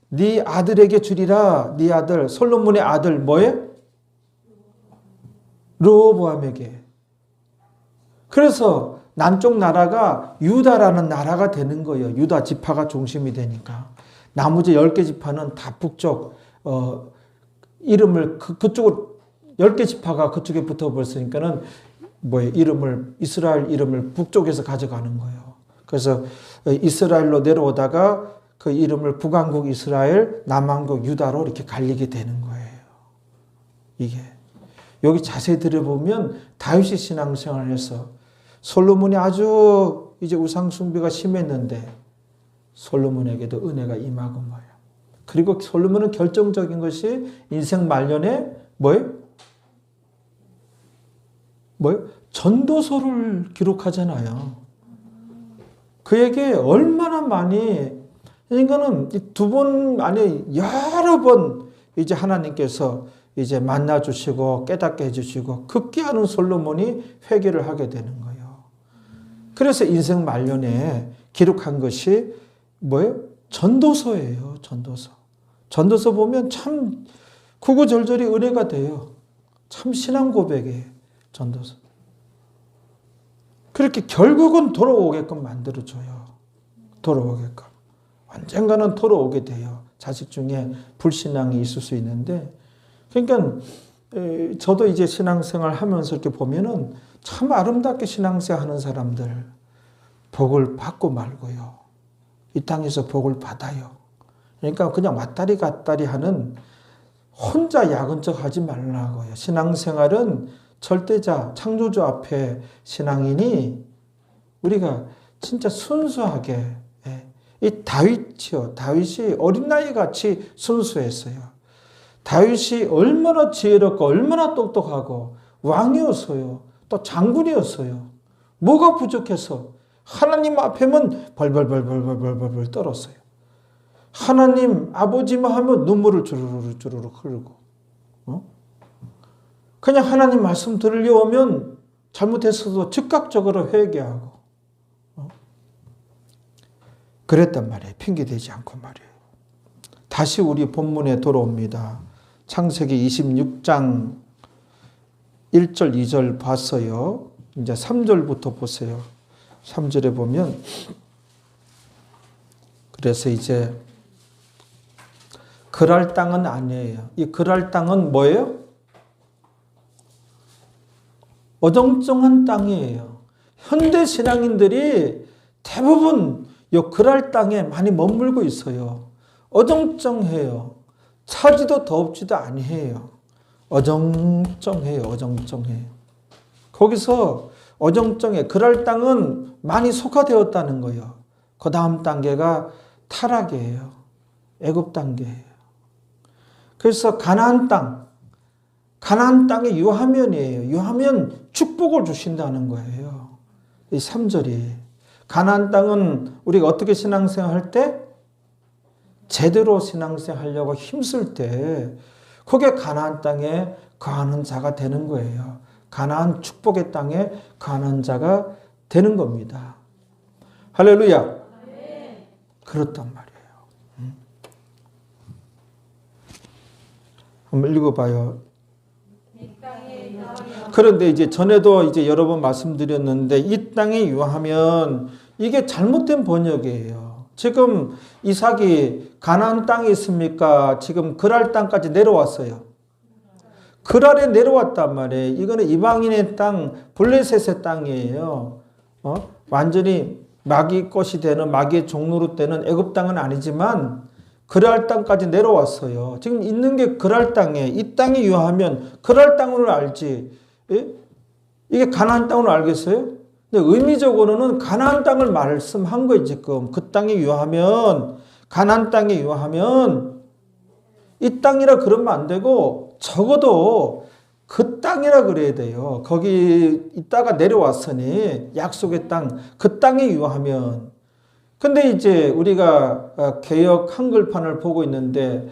네 아들에게 주리라. 네 아들 솔로몬의 아들 뭐예요? 르호보암에게. 그래서 남쪽 나라가 유다라는 나라가 되는 거예요. 유다 지파가 중심이 되니까. 나머지 10개 지파는 다 북쪽 이름을 그쪽으로 10개 지파가 그쪽에 붙어버렸으니까는 뭐예요? 이스라엘 이름을 북쪽에서 가져가는 거예요. 그래서 이스라엘로 내려오다가 그 이름을 북왕국 이스라엘, 남왕국 유다로 이렇게 갈리게 되는 거예요. 이게 여기 자세히 들어보면 다윗이 신앙생활을 해서 솔로몬이 아주 이제 우상 숭배가 심했는데 솔로몬에게도 은혜가 임하고 뭐예요. 그리고 솔로몬은 결정적인 것이 인생 말년에 뭐예요? 전도서를 기록하잖아요. 그에게 얼마나 많이, 그러니까는 두 번 아니 여러 번 이제 하나님께서 이제 만나주시고 깨닫게 해주시고 급기야는 솔로몬이 회개를 하게 되는 거예요. 그래서 인생 말년에 기록한 것이 뭐예요? 전도서예요. 전도서. 전도서 보면 참 구구절절히 은혜가 돼요. 참 신앙 고백이에요. 전도서. 그렇게 결국은 돌아오게끔 만들어줘요. 돌아오게끔. 언젠가는 돌아오게 돼요. 자식 중에 불신앙이 있을 수 있는데, 그러니까 저도 이제 신앙생활 하면서 이렇게 보면은 참 아름답게 신앙생활 하는 사람들 복을 받고 말고요. 이 땅에서 복을 받아요. 그러니까 그냥 왔다리 갔다리 하는 혼자 야근 척 하지 말라고요. 신앙생활은 절대자, 창조주 앞에 신앙인이 우리가 진짜 순수하게, 이 다윗이요. 다윗이 어린 나이 같이 순수했어요. 다윗이 얼마나 지혜롭고 얼마나 똑똑하고 왕이었어요. 또 장군이었어요. 뭐가 부족해서 하나님 앞에만 벌벌벌벌벌벌벌 떨었어요. 하나님 아버지만 하면 눈물을 주르르 주르르 흐르고, 그냥 하나님 말씀 들려오면 잘못했어도 즉각적으로 회개하고, 그랬단 말이에요. 핑계대지 않고 말이에요. 다시 우리 본문에 돌아옵니다. 창세기 26장 1절 2절 봤어요. 이제 3절부터 보세요. 3절에 보면, 그래서 이제 그랄 땅은 아니에요. 이 그랄 땅은 뭐예요? 어정쩡한 땅이에요. 현대 신앙인들이 대부분 이 그랄 땅에 많이 머물고 있어요. 어정쩡해요. 차지도 더웁지도 아니해요. 어정쩡해요. 어정쩡해. 거기서 어정쩡해. 그랄 땅은 많이 속화되었다는 거예요. 그 다음 단계가 타락이에요. 애굽 단계예요. 그래서 가나안 땅이 유하면이에요. 유하면 축복을 주신다는 거예요. 이 3절이. 가나안 땅은 우리가 어떻게 신앙생활 할 때? 제대로 신앙생활 하려고 힘쓸 때 그게 가나안 땅에 거하는 자가 되는 거예요. 가나안 축복의 땅에 거하는 자가 되는 겁니다. 할렐루야. 네. 그렇단 말이에요. 한번 읽어봐요. 그런데 이제 전에도 이제 여러 번 말씀드렸는데 이 땅에 유하면 이게 잘못된 번역이에요. 지금 이삭이 가나안 땅에 있습니까? 지금 그랄 땅까지 내려왔어요. 그랄에 내려왔단 말이에요. 이거는 이방인의 땅, 블레셋의 땅이에요. 완전히 마귀 것이 되는, 마귀의 종로로 되는 애굽 땅은 아니지만 그랄 땅까지 내려왔어요. 지금 있는 게 그랄 땅에, 이 땅이 유하면 그랄 땅으로 알지. 예? 이게 가나안 땅으로 알겠어요? 근데 의미적으로는 가나안 땅을 말씀한 거예요. 지금 그 땅이 유하면 가나안 땅에 유하면 이 땅이라 그러면 안 되고 적어도 그 땅이라 그래야 돼요. 거기 있다가 내려왔으니 약속의 땅, 그 땅에 유하면. 근데 이제 우리가 개역 한글판을 보고 있는데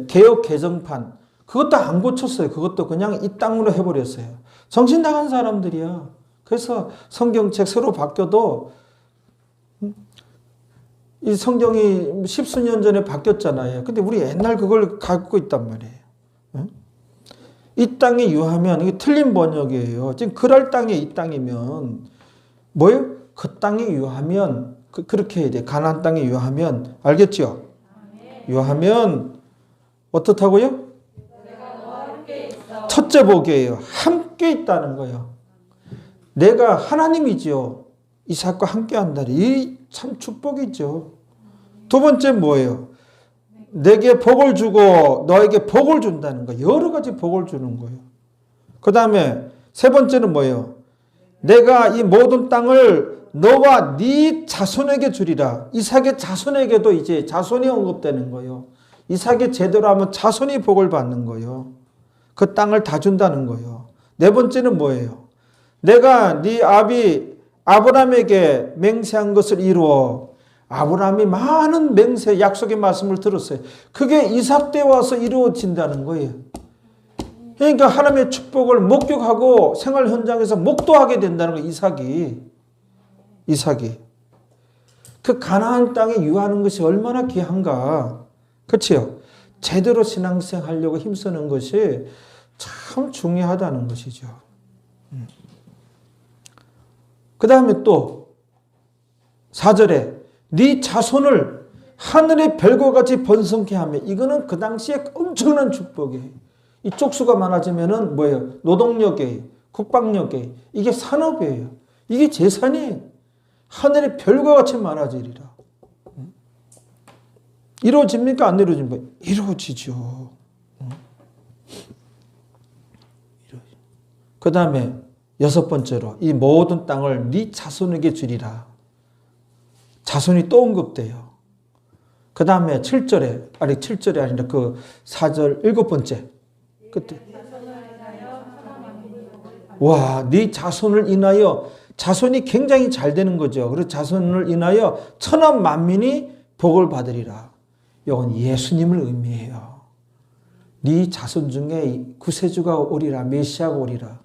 개역 개정판 그것도 안 고쳤어요. 그것도 그냥 이 땅으로 해버렸어요. 정신 나간 사람들이야. 그래서 성경책 새로 바뀌어도 이 성경이 십수년 전에 바뀌었잖아요. 근데 우리 옛날 그걸 갖고 있단 말이에요. 이 땅에 유하면 이게 틀린 번역이에요. 지금 그랄 땅에 이 땅이면 뭐예요? 그 땅에 유하면 그렇게 해야 돼. 가나안 땅에 유하면 알겠죠? 유하면 어떻다고요? 첫째 복이에요. 함께 있다는 거예요. 내가 하나님이죠. 이삭과 함께 한다니 이 참 축복이죠. 두 번째 뭐예요? 내게 복을 주고 너에게 복을 준다는 거. 여러 가지 복을 주는 거예요. 그 다음에 세 번째는 뭐예요? 내가 이 모든 땅을 너와 네 자손에게 주리라. 이삭의 자손에게도 이제 자손이 언급되는 거예요. 이삭이 제대로 하면 자손이 복을 받는 거예요. 그 땅을 다 준다는 거예요. 네 번째는 뭐예요? 내가 네 아비 아브라함에게 맹세한 것을 이루어. 아브라함이 많은 맹세 약속의 말씀을 들었어요. 그게 이삭 때 와서 이루어진다는 거예요. 그러니까 하나님의 축복을 목격하고 생활 현장에서 목도하게 된다는 거예요. 이삭이. 그 가나안 땅에 유하는 것이 얼마나 귀한가. 그렇죠? 제대로 신앙생 하려고 힘쓰는 것이 참 중요하다는 것이죠. 그 다음에 또 4절에 네 자손을 하늘의 별과 같이 번성케 하며. 이거는 그 당시에 엄청난 축복이에요. 이 쪽수가 많아지면은 뭐예요? 노동력이에요. 국방력이에요. 이게 산업이에요. 이게 재산이 하늘의 별과 같이 많아지리라. 이루어집니까? 안 이루어집니까? 이루어지죠. 그 다음에 여섯 번째로 이 모든 땅을 네 자손에게 주리라. 자손이 또 언급돼요. 그 다음에 7절에, 아니 7절이 아니라 그 4절 일곱 번째. 그때. 와, 네 자손을 인하여, 자손이 굉장히 잘 되는 거죠. 그래서 자손을 인하여 천하 만민이 복을 받으리라. 이건 예수님을 의미해요. 네 자손 중에 구세주가 오리라, 메시아가 오리라.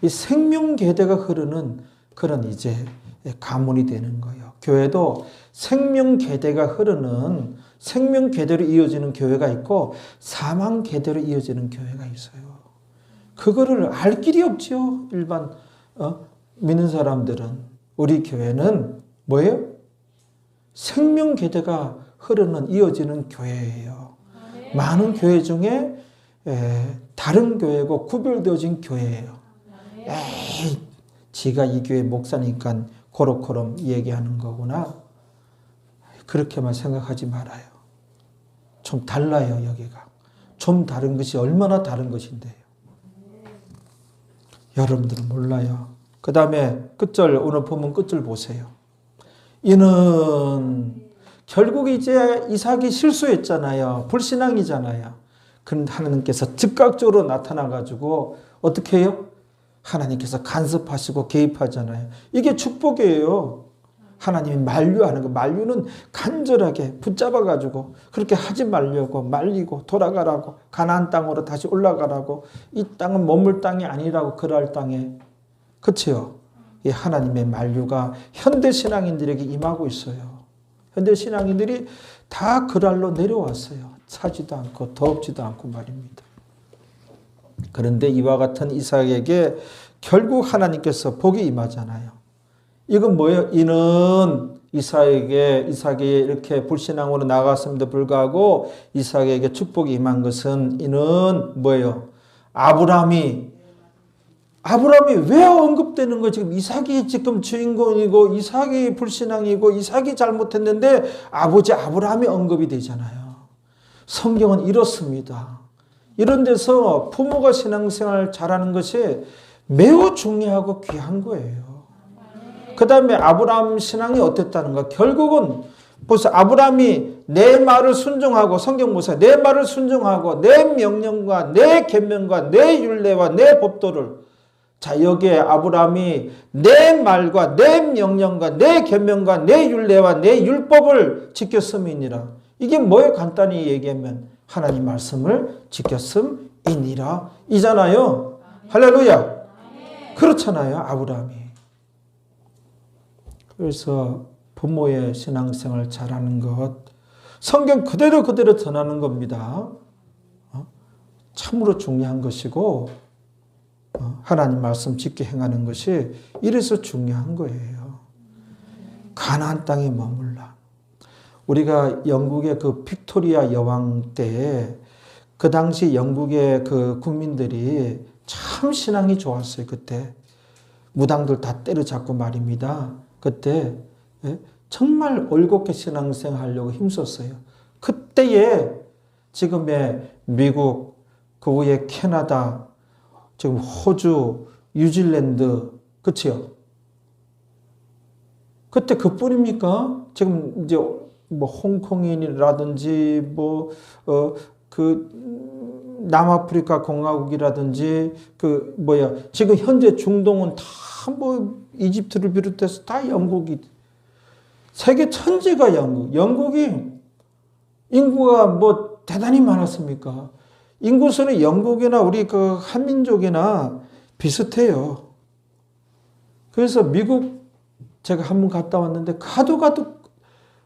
이 생명 계대가 흐르는 그런 이제 가문이 되는 거예요. 교회도 생명 계대가 흐르는 생명 계대로 이어지는 교회가 있고 사망 계대로 이어지는 교회가 있어요. 그거를 알 길이 없죠. 일반 믿는 사람들은. 우리 교회는 뭐예요? 생명 계대가 흐르는 이어지는 교회예요. 많은 교회 중에 다른 교회고 구별되어진 교회예요. 에이, 지가 이 교회 목사니까 고로코름 얘기하는 거구나. 그렇게만 생각하지 말아요. 좀 달라요, 여기가. 좀 다른 것이 얼마나 다른 것인데요. 여러분들은 몰라요. 그 다음에 끝절, 오늘 본문 끝절 보세요. 이는 결국 이제 이삭이 실수했잖아요. 불신앙이잖아요. 그런데 하나님께서 즉각적으로 나타나가지고 어떻게 해요? 하나님께서 간섭하시고 개입하잖아요. 이게 축복이에요. 하나님이 만류하는 거. 만류는 간절하게 붙잡아가지고 그렇게 하지 말려고 말리고 돌아가라고 가나안 땅으로 다시 올라가라고 이 땅은 머물 땅이 아니라고 그럴 땅에. 그렇죠? 이 하나님의 만류가 현대 신앙인들에게 임하고 있어요. 현대 신앙인들이 다 그랄로 내려왔어요. 차지도 않고 덥지도 않고 말입니다. 그런데 이와 같은 이삭에게 결국 하나님께서 복이 임하잖아요. 이건 뭐예요? 이는 이삭이 이렇게 불신앙으로 나갔음에도 불구하고 이삭에게 축복이 임한 것은 이는 뭐예요? 아브라함이 왜 언급되는 거예요? 지금 이삭이 지금 주인공이고 이삭이 불신앙이고 이삭이 잘못했는데 아버지 아브라함이 언급이 되잖아요. 성경은 이렇습니다. 이런 데서 부모가 신앙생활 잘하는 것이 매우 중요하고 귀한 거예요. 그 다음에 아브라함 신앙이 어땠다는가? 결국은 벌써 아브라함이 내 말을 순종하고 성경 보세요. 내 말을 순종하고 내 명령과 내 계명과 내 율례와 내 법도를 자 여기에 아브라함이 내 말과 내 명령과 내 계명과 내 율례와 내 율법을 지켰음이니라. 이게 뭐예요? 간단히 얘기하면 하나님 말씀을 지켰음이니라 이잖아요. 할렐루야. 그렇잖아요. 아브라함이. 그래서 부모의 신앙생활 잘하는 것, 성경 그대로 전하는 겁니다. 참으로 중요한 것이고 하나님 말씀 짓게 행하는 것이 이래서 중요한 거예요. 가나안 땅에 머물라. 우리가 영국의 그 빅토리아 여왕 때에 그 당시 영국의 그 국민들이 참 신앙이 좋았어요. 그때 무당들 다 때려잡고 말입니다. 그때 정말 올곧게 신앙생활 하려고 힘썼어요. 그때에 지금의 미국, 그 후에 캐나다, 지금 호주, 뉴질랜드, 그치요? 그때 그뿐입니까? 지금 이제 뭐 홍콩인이라든지 남아프리카 공화국이라든지 지금 현재 중동은 다 이집트를 비롯해서 다 영국이 세계 천지가 영국이 인구가 대단히 많았습니까? 인구수는 영국이나 우리 그 한민족이나 비슷해요. 그래서 미국 제가 한번 갔다 왔는데 가도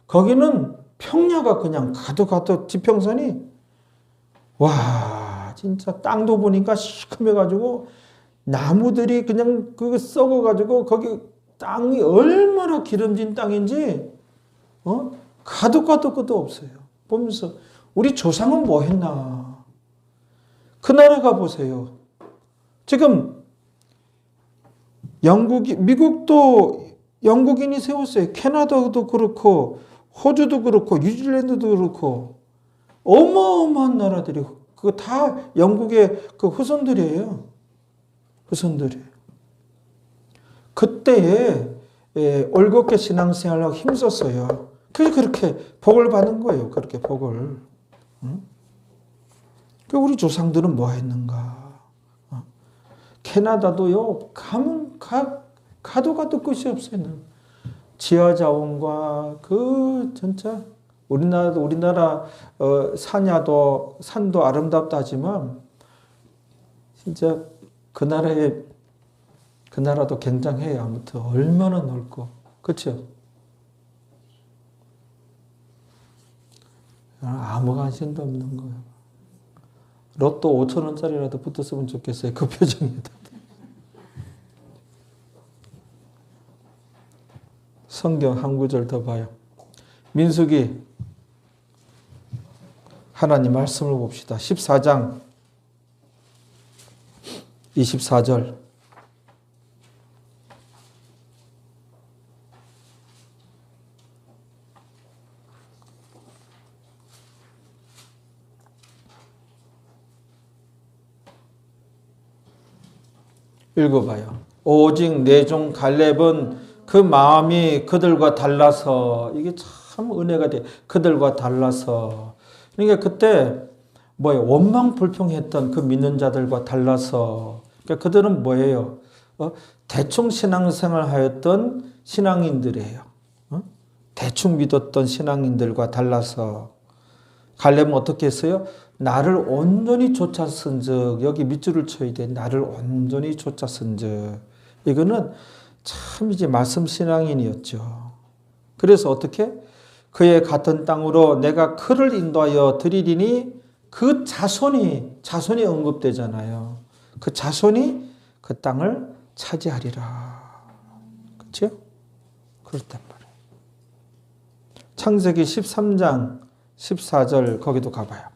거기는 평야가 그냥 가도 지평선이 와 진짜 땅도 보니까 시커매가지고 나무들이 그냥 그거 썩어가지고 거기 땅이 얼마나 기름진 땅인지 가도 것도 없어요. 보면서 우리 조상은 뭐 했나. 그 나라 가보세요. 지금 미국도 영국인이 세웠어요. 캐나다도 그렇고 호주도 그렇고 뉴질랜드도 그렇고 어마어마한 나라들이 그거 다 영국의 그 후손들이에요. 후손들이. 그때에 올곧게 신앙생활하고 힘썼어요. 그래서 그렇게 복을 받은 거예요. 그렇게 복을. 응? 우리 조상들은 뭐 했는가? 캐나다도요. 가면 가도 끝이 없어요. 지하자원과 진짜 우리나라 산도 아름답다 하지만 진짜 그 나라도 굉장해요. 아무튼 얼마나 넓고 그렇죠? 아무 관심도 없는 거예요. 로또 5,000원짜리라도 붙었으면 좋겠어요. 그 표정이다. 성경 한 구절 더 봐요. 민수기 하나님 말씀을 봅시다. 14장 24절 읽어봐요. 오직 내 종 갈렙은 그 마음이 그들과 달라서 이게 참 은혜가 돼. 그들과 달라서 그러니까 그때 원망불평했던 그 믿는 자들과 달라서 그러니까 그들은 뭐예요? 대충 신앙생활 하였던 신앙인들이에요. 대충 믿었던 신앙인들과 달라서 갈렙은 어떻게 했어요? 나를 온전히 좇았은즉 여기 밑줄을 쳐야 돼. 나를 온전히 좇았은즉 이거는 참 이제 말씀 신앙인이었죠. 그래서 어떻게? 그의 같은 땅으로 내가 그를 인도하여 드리리니 그 자손이 언급되잖아요. 그 자손이 그 땅을 차지하리라. 그렇죠? 그렇단 말이에요. 창세기 13장 14절 거기도 가봐요.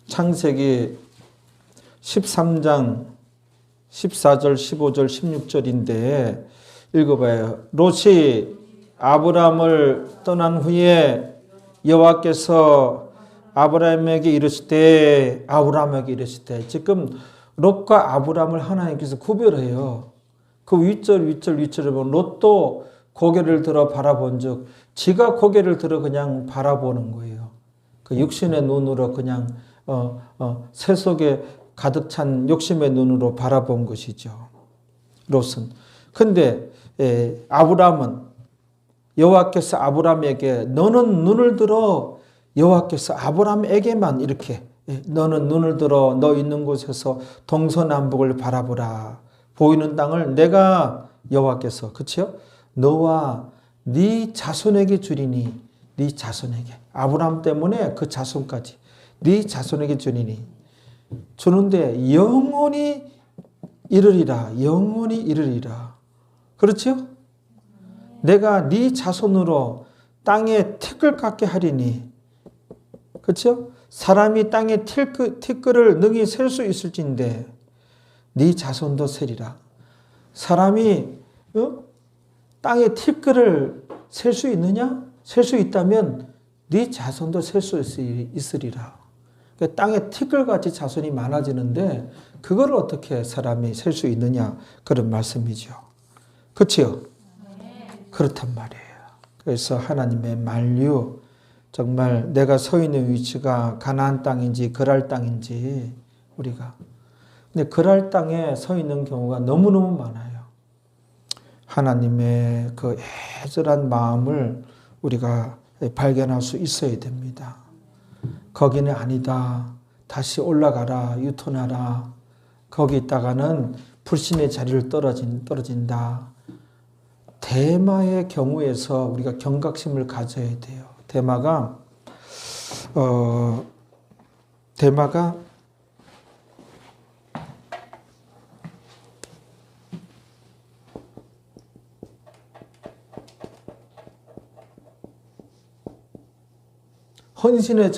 창세기 13장 14절, 15절, 16절인데 읽어봐요. 롯이 아브라함을 떠난 후에 여호와께서 아브라함에게 이르실 때 지금 롯과 아브라함을 하나님께서 구별해요. 그 윗절을 보면 롯도 고개를 들어 바라본즉 지가 고개를 들어 그냥 바라보는 거예요. 그 육신의 눈으로 그냥 세속에 가득 찬 욕심의 눈으로 바라본 것이죠. 롯은. 근데 아브라함은 여호와께서 아브라함에게 너는 눈을 들어 여호와께서 아브라함에게만 이렇게 너는 눈을 들어 너 있는 곳에서 동서남북을 바라보라. 보이는 땅을 내가 여호와께서 그렇죠? 너와 네 자손에게 주리니 네 자손에게 아브라함 때문에 그 자손까지 네 자손에게 주리니 주는데 영원히 이르리라. 영원히 이르리라. 그렇죠? 내가 네 자손으로 땅에 티끌 깎게 하리니 그렇죠? 사람이 땅에 티끌을 능히 셀 수 있을진데 네 자손도 세리라. 사람이 땅에 티끌을 셀 수 있느냐? 셀 수 있다면 네 자손도 셀 수 있으리라. 그러니까 땅에 티끌같이 자손이 많아지는데 그걸 어떻게 사람이 셀 수 있느냐? 그런 말씀이죠. 그렇죠? 그렇단 말이에요. 그래서 하나님의 만류 정말 내가 서 있는 위치가 가나안 땅인지 그랄 땅인지 우리가 근데 그랄 땅에 서 있는 경우가 너무너무 많아요. 하나님의 그 애절한 마음을 우리가 발견할 수 있어야 됩니다. 거기는 아니다. 다시 올라가라. 유턴하라. 거기 있다가는 불신의 자리를 떨어진다. 대마의 경우에서 우리가 경각심을 가져야 돼요. 대마가 헌신의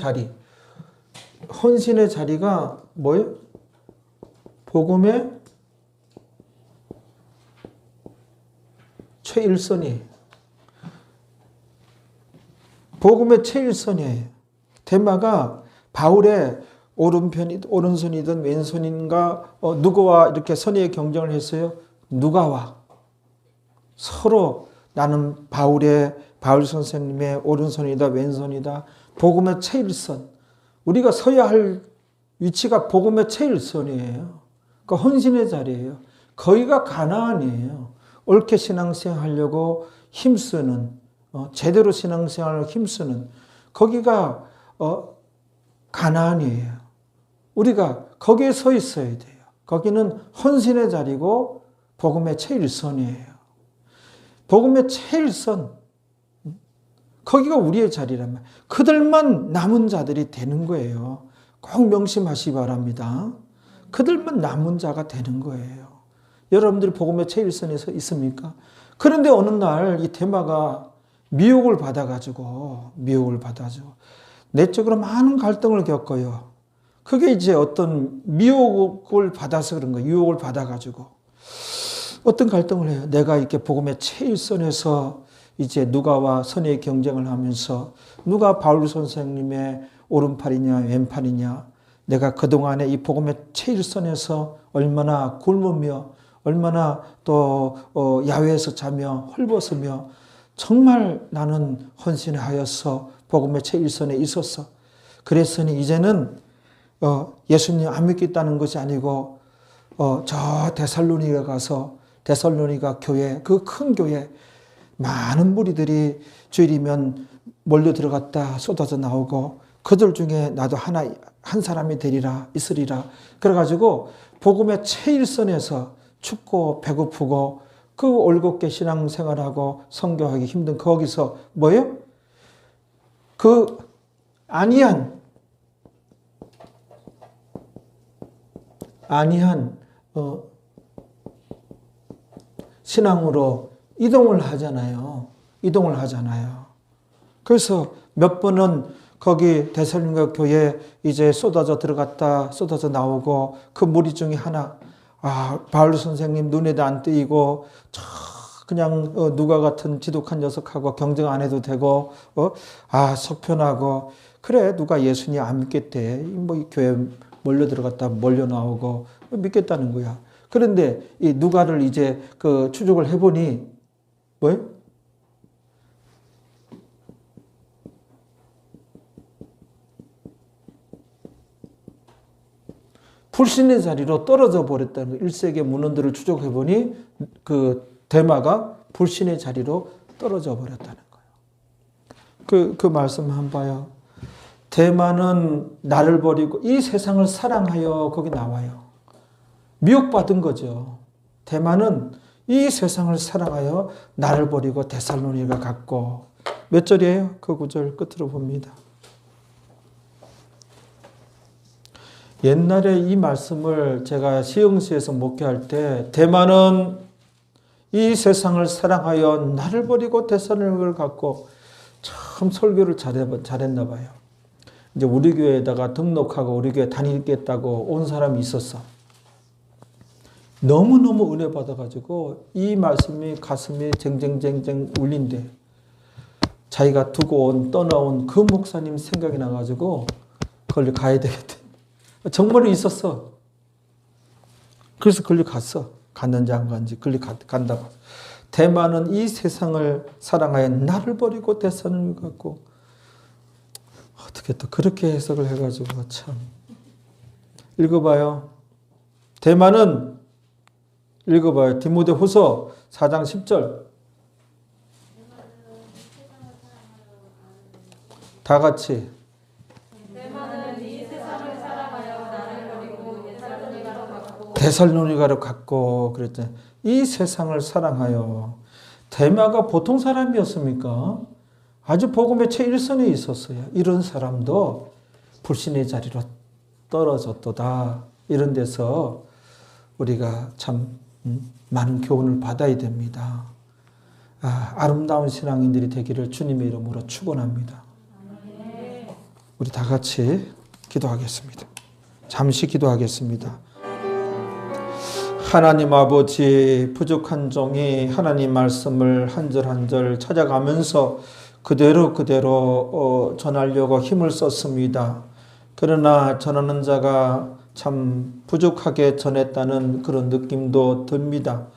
자리가 뭐예요? 복음의 최일선이에요. 복음의 최일선이에요. 대마가 바울의 오른손이든 왼손인가 누구와 이렇게 선의의 경쟁을 했어요? 누가와 서로 나는 바울 선생님의 오른손이다 왼손이다. 복음의 최일선. 우리가 서야 할 위치가 복음의 최일선이에요. 그 헌신의 자리예요. 거기가 가나안이에요. 옳게 신앙생활 하려고 힘쓰는 제대로 신앙생활을 힘쓰는 거기가 가나안이에요. 우리가 거기에 서 있어야 돼요. 거기는 헌신의 자리고 복음의 최일선이에요. 복음의 최일선. 거기가 우리의 자리란 말이에요. 그들만 남은 자들이 되는 거예요. 꼭 명심하시기 바랍니다. 그들만 남은 자가 되는 거예요. 여러분들이 복음의 최일선에서 있습니까? 그런데 어느 날 이 대마가 미혹을 받아가지고 내적으로 많은 갈등을 겪어요. 그게 이제 어떤 미혹을 받아서 그런 거예요. 유혹을 받아가지고 어떤 갈등을 해요. 내가 이렇게 복음의 최일선에서 이제 누가와 선의 경쟁을 하면서 누가 바울 선생님의 오른팔이냐 왼팔이냐 내가 그동안에 이 복음의 최일선에서 얼마나 굶으며 얼마나 또 야외에서 자며 헐벗으며 정말 나는 헌신하여서 복음의 최일선에 있었어. 그랬으니 이제는 예수님 안 믿겠다는 것이 아니고 저 데살로니가 가서 데살로니가 교회 그 큰 교회 많은 무리들이 주일이면 몰려 들어갔다 쏟아져 나오고 그들 중에 나도 한 사람이 되리라 있으리라. 그래가지고 복음의 최일선에서 춥고 배고프고 그 올곧게 신앙생활하고 선교하기 힘든 거기서 뭐예요? 그 안이한 신앙으로 이동을 하잖아요. 그래서 몇 번은 거기 데살로니가 교회에 이제 쏟아져 들어갔다 쏟아져 나오고 그 무리 중에 하나 바울 선생님 눈에도 안 띄고 그냥 누가 같은 지독한 녀석하고 경쟁 안 해도 되고 속 편하고 그래 누가 예수님 안 믿겠대. 뭐 교회 몰려 들어갔다 몰려 나오고 믿겠다는 거야. 그런데 이 누가를 이제 그 추적을 해보니 뭐예요? 불신의 자리로 떨어져 버렸다는 거예요. 1세기 문헌들을 추적해보니 그 데마가 불신의 자리로 떨어져 버렸다는 거예요. 그 말씀 한번 봐요. 데마는 나를 버리고 이 세상을 사랑하여 거기 나와요. 미혹받은 거죠. 데마는 이 세상을 사랑하여 나를 버리고 데살로니가 갔고 몇 절이에요? 그 구절 끝으로 봅니다. 옛날에 이 말씀을 제가 시흥시에서 목회할 때 데마는 이 세상을 사랑하여 나를 버리고 데살로니가를 갔고 참 설교를 잘했나 봐요. 이제 우리 교회에다가 등록하고 우리 교회 다니겠다고 온 사람이 있었어. 너무너무 은혜 받아가지고 이 말씀이 가슴에 쟁쟁쟁쟁 울린대. 자기가 두고 떠나온 그 목사님 생각이 나가지고 거기 가야 되겠대. 정말로 있었어. 그래서 거기 갔어. 갔는지 안 갔는지 거기 간다고. 데마는 이 세상을 사랑하여 나를 버리고 데살로니가 갔고 어떻게 또 그렇게 해석을 해가지고 참. 읽어봐요. 데마는 읽어봐요. 디모데후서 4장 10절. 다 같이. 데살로니가로 갔고 그랬더니 이 세상을 사랑하여. 데마가 보통 사람이었습니까? 아주 복음의 최일선에 있었어요. 이런 사람도 불신의 자리로 떨어졌도다. 이런 데서 우리가 참 많은 교훈을 받아야 됩니다. 아름다운 신앙인들이 되기를 주님의 이름으로 축원합니다. 우리 다 같이 기도하겠습니다. 잠시 기도하겠습니다. 하나님 아버지, 부족한 종이 하나님 말씀을 한 절 한 절 찾아가면서 그대로 전하려고 힘을 썼습니다. 그러나 전하는 자가 참 부족하게 전했다는 그런 느낌도 듭니다.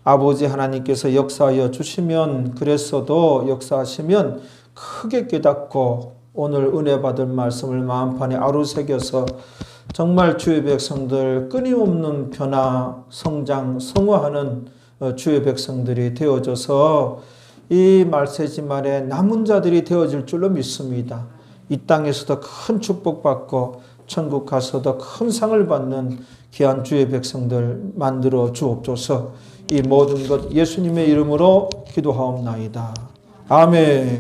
아버지 하나님께서 역사하여 주시면, 그랬어도 역사하시면 크게 깨닫고 오늘 은혜 받을 말씀을 마음판에 아루새겨서 정말 주의 백성들 끊임없는 변화, 성장, 성화하는 주의 백성들이 되어져서 이 말세지말에 남은 자들이 되어질 줄로 믿습니다. 이 땅에서도 큰 축복받고 천국 가서도 큰 상을 받는 귀한 주의 백성들 만들어 주옵소서. 이 모든 것 예수님의 이름으로 기도하옵나이다. 아멘.